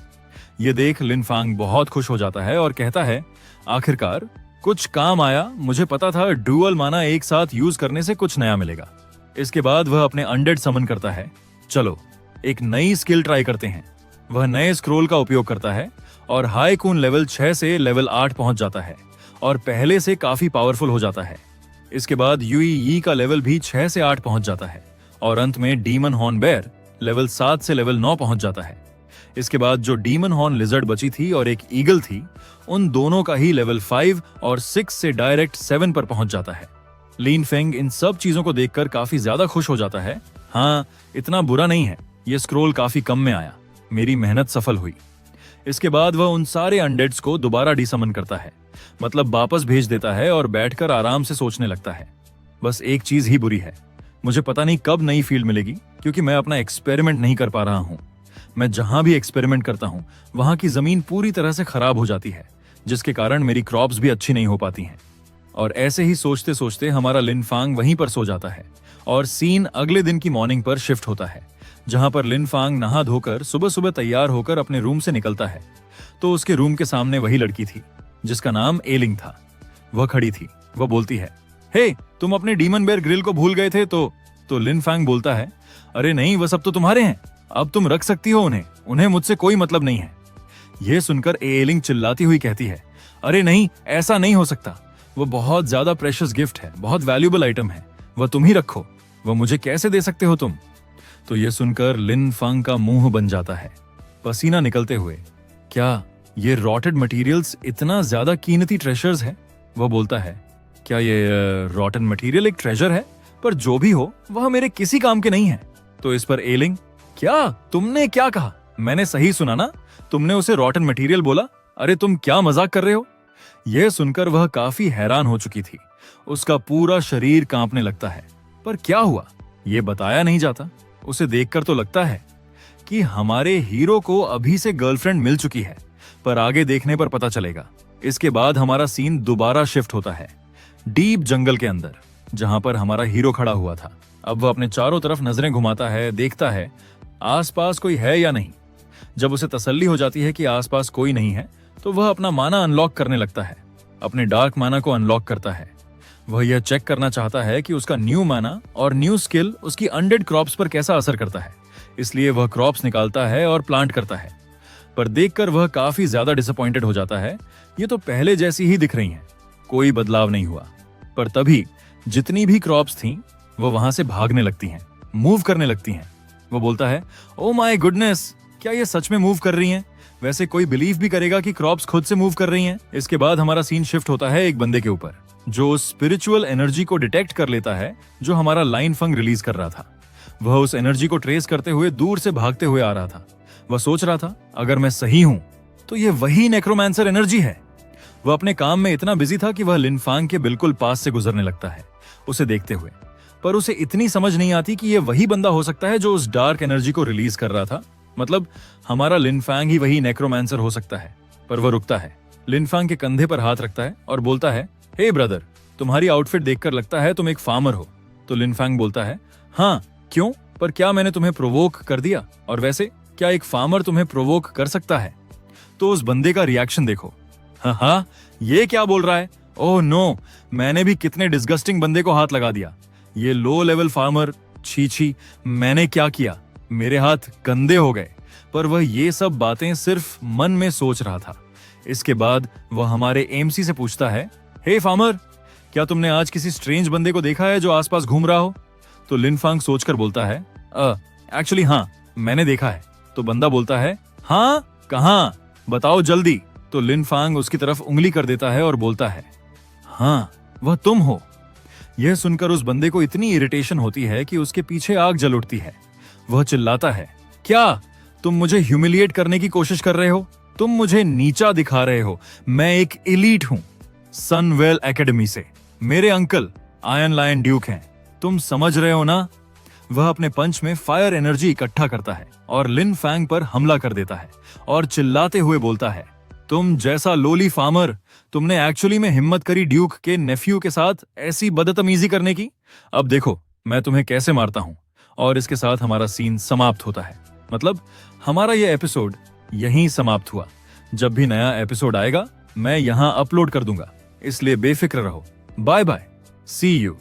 यह देख लिन फांग बहुत खुश हो जाता है और कहता है, आखिरकार कुछ काम आया। मुझे पता था डुअल माना एक साथ यूज करने से कुछ नया मिलेगा। इसके बाद वह अपने अनडेड समन करता है। चलो एक नई स्किल ट्राई करते हैं। वह नए स्क्रोल का उपयोग करता है और हाई कून लेवल 6 से लेवल 8 पहुंच जाता है और पहले से काफी पावरफुल हो जाता है। इसके बाद यूई का लेवल भी 6 से 8 पहुंच जाता है और अंत में डीमन हॉर्न बेयर लेवल 7 से लेवल 9 पहुंच जाता है। इसके बाद जो डीमन हॉर्न लिजर्ड बची थी और एक ईगल थी, उन दोनों का ही लेवल 5 और 6 से डायरेक्ट 7 पर पहुंच जाता है। लिन फेंग इन सब चीजों को देखकर काफी ज्यादा खुश हो जाता है। हाँ, इतना बुरा नहीं है, ये स्क्रोल काफी कम में आया, मेरी मेहनत सफल हुई। इसके बाद वह उन सारे अनडेड्स को दोबारा डिसमन करता है, मतलब वापस भेज देता है और बैठकर आराम से सोचने लगता है। बस एक चीज ही बुरी है, मुझे पता नहीं कब नई फील्ड मिलेगी, क्योंकि मैं अपना एक्सपेरिमेंट नहीं कर पा रहा हूं। मैं जहां भी एक्सपेरिमेंट करता हूं, वहां की जमीन पूरी तरह से खराब हो जाती है, जिसके कारण मेरी क्रॉप्स भी अच्छी नहीं हो पाती हैं। और ऐसे ही सोचते सोचते हमारा लिन फांग वहीं पर सो जाता है और सीन अगले दिन की मॉर्निंग पर शिफ्ट होता है, जहां पर लिन फांग नहा धोकर सुबह सुबह तैयार होकर अपने रूम से निकलता है। तो उसके रूम के सामने वही लड़की थी जिसका नाम एलिंग था। वह खड़ी थी। वह बोलती है, हे तुम अपने डीमन बेयर ग्रिल को भूल गए थे। तो लिन फांग बोलता है, अरे नहीं, वह सब तो तुम्हारे हैं, अब तुम रख सकती हो उन्हें मुझसे कोई मतलब नहीं है। यह सुनकर एलिंग चिल्लाती हुई कहती है, अरे नहीं, ऐसा नहीं हो सकता, वह बहुत ज्यादा प्रेशियस गिफ्ट है, बहुत वैल्यूएबल आइटम है, वह तुम ही रखो, वह मुझे कैसे दे सकते हो तुम। तो यह सुनकर लिन फांग का मुंह बन जाता है, पसीना निकलते हुए। क्या ये रॉटेड मटेरियल्स इतना ज्यादा कीमती ट्रेजर्स है? वह बोलता है, क्या ये रॉटन मटेरियल एक ट्रेजर है? पर जो भी हो, वह मेरे किसी काम के नहीं है। तो इस पर एलिंग, क्या तुमने क्या कहा? मैंने सही सुना ना? तुमने उसे रॉटन मटेरियल बोला? अरे तुम क्या मजाक कर रहे हो? यह सुनकर वह काफी हैरान हो चुकी थी। उसका पूरा शरीर कांपने लगता है। पर क्या हुआ यह बताया नहीं जाता। उसे देखकर तो लगता है कि हमारे हीरो को अभी से गर्लफ्रेंड मिल चुकी है, पर आगे देखने पर पता चलेगा। इसके बाद हमारा सीन दोबारा शिफ्ट होता है डीप जंगल के अंदर, जहां पर हमारा हीरो खड़ा हुआ था। अब वह अपने चारों तरफ नजरें घुमाता है, देखता है आसपास कोई है या नहीं। जब उसे तसल्ली हो जाती है कि आसपास कोई नहीं है, तो वह अपना माना अनलॉक करने लगता है। अपने डार्क माना को अनलॉक करता है। वह यह चेक करना चाहता है कि उसका न्यू माना और न्यू स्किल उसकी अनडेड क्रॉप्स पर कैसा असर करता है। इसलिए वह क्रॉप्स निकालता है और प्लांट करता है। पर देखकर वह काफी ज्यादा डिसअपॉइंटेड हो जाता है। ये तो पहले जैसी ही दिख रही हैं, कोई बदलाव नहीं हुआ। पर तभी जितनी भी क्रॉप्स थीं, वह वहां से भागने लगती हैं, मूव करने लगती हैं। वह बोलता है, ओ माय गुडनेस, क्या ये सच में मूव कर रही हैं? वैसे कोई बिलीव भी करेगा कि क्रॉप्स खुद से मूव कर रही हैं। इसके बाद हमारा सीन शिफ्ट होता है एक बंदे के ऊपर, जो स्पिरिचुअल एनर्जी को डिटेक्ट कर लेता है जो हमारा लाइन फंग रिलीज कर रहा था। वह उस एनर्जी को ट्रेस करते हुए दूर से भागते हुए आ रहा था। वह सोच रहा था, अगर मैं सही हूं तो ये वही नेक्रोमैंसर एनर्जी है। वह अपने काम में इतना बिजी था कि वह लिन फांग के बिल्कुल पास से गुजरने लगता है, उसे देखते हुए। पर उसे इतनी समझ नहीं आती कि ये वही बंदा हो सकता है जो उस डार्क एनर्जी को रिलीज कर रहा था। मतलब हमारा लिनफैंग ही वही नेक्रोमैंसर हो सकता है। पर वह रुकता है, लिनफैंग के कंधे पर हाथ रखता है और बोलता है, हे ब्रदर, तुम्हारी आउटफिट देखकर लगता है तुम एक फार्मर हो। तो लिनफैंग बोलता है, हाँ क्यों, पर क्या मैंने तुम्हें प्रोवोक कर दिया? और वैसे क्या एक फार्मर तुम्हें प्रोवोक कर सकता है? तो उस बंदे का रिएक्शन देखो। हाँ, ये क्या बोल रहा है? ओह नो, मैंने भी कितने डिस्गस्टिंग बंदे को हाथ लगा दिया। ये लो लेवल फार्मर, छी छी, मैंने क्या किया? मेरे हाथ गंदे हो गए। पर वह ये सब बातें सिर्फ मन में सोच रहा था। इसके बाद वह हमारे एमसी से पूछता है, हे फार्मर, क्या तुमने आज किसी स्ट्रेंज बंदे को देखा है जो आसपास घूम रहा हो? तो लिनफांग सोचकर बोलता है, एक्चुअली हाँ, मैंने देखा है। तो बंदा बोलता है, हाँ कहाँ, बताओ जल्दी। तो लिनफांग उसकी तरफ उंगली कर देता है और बोलता है, हाँ वह तुम हो। यह सुनकर उस बंदे को इतनी इरिटेशन होती है कि उसके पीछे आग जल उठती है। वह चिल्लाता है, क्या तुम मुझे ह्यूमिलिएट करने की कोशिश कर रहे हो? तुम मुझे नीचा दिखा रहे हो। मैं एक एलीट हूं, सनवेल एकेडमी से। मेरे अंकल आयरन लायन ड्यूक हैं। तुम समझ रहे हो ना? वह अपने पंच में फायर एनर्जी इकट्ठा करता है और लिनफैंग पर हमला कर देता है और चिल्लाते हुए बोलता है, तुम जैसा लोली फार्मर, तुमने एक्चुअली में हिम्मत करी ड्यूक के नेफ्यू के साथ ऐसी बदतमीजी करने की? अब देखो मैं तुम्हें कैसे मारता हूं। और इसके साथ हमारा सीन समाप्त होता है। मतलब हमारा यह एपिसोड यहीं समाप्त हुआ। जब भी नया एपिसोड आएगा मैं यहां अपलोड कर दूंगा, इसलिए बेफिक्र रहो। Bye bye, see you.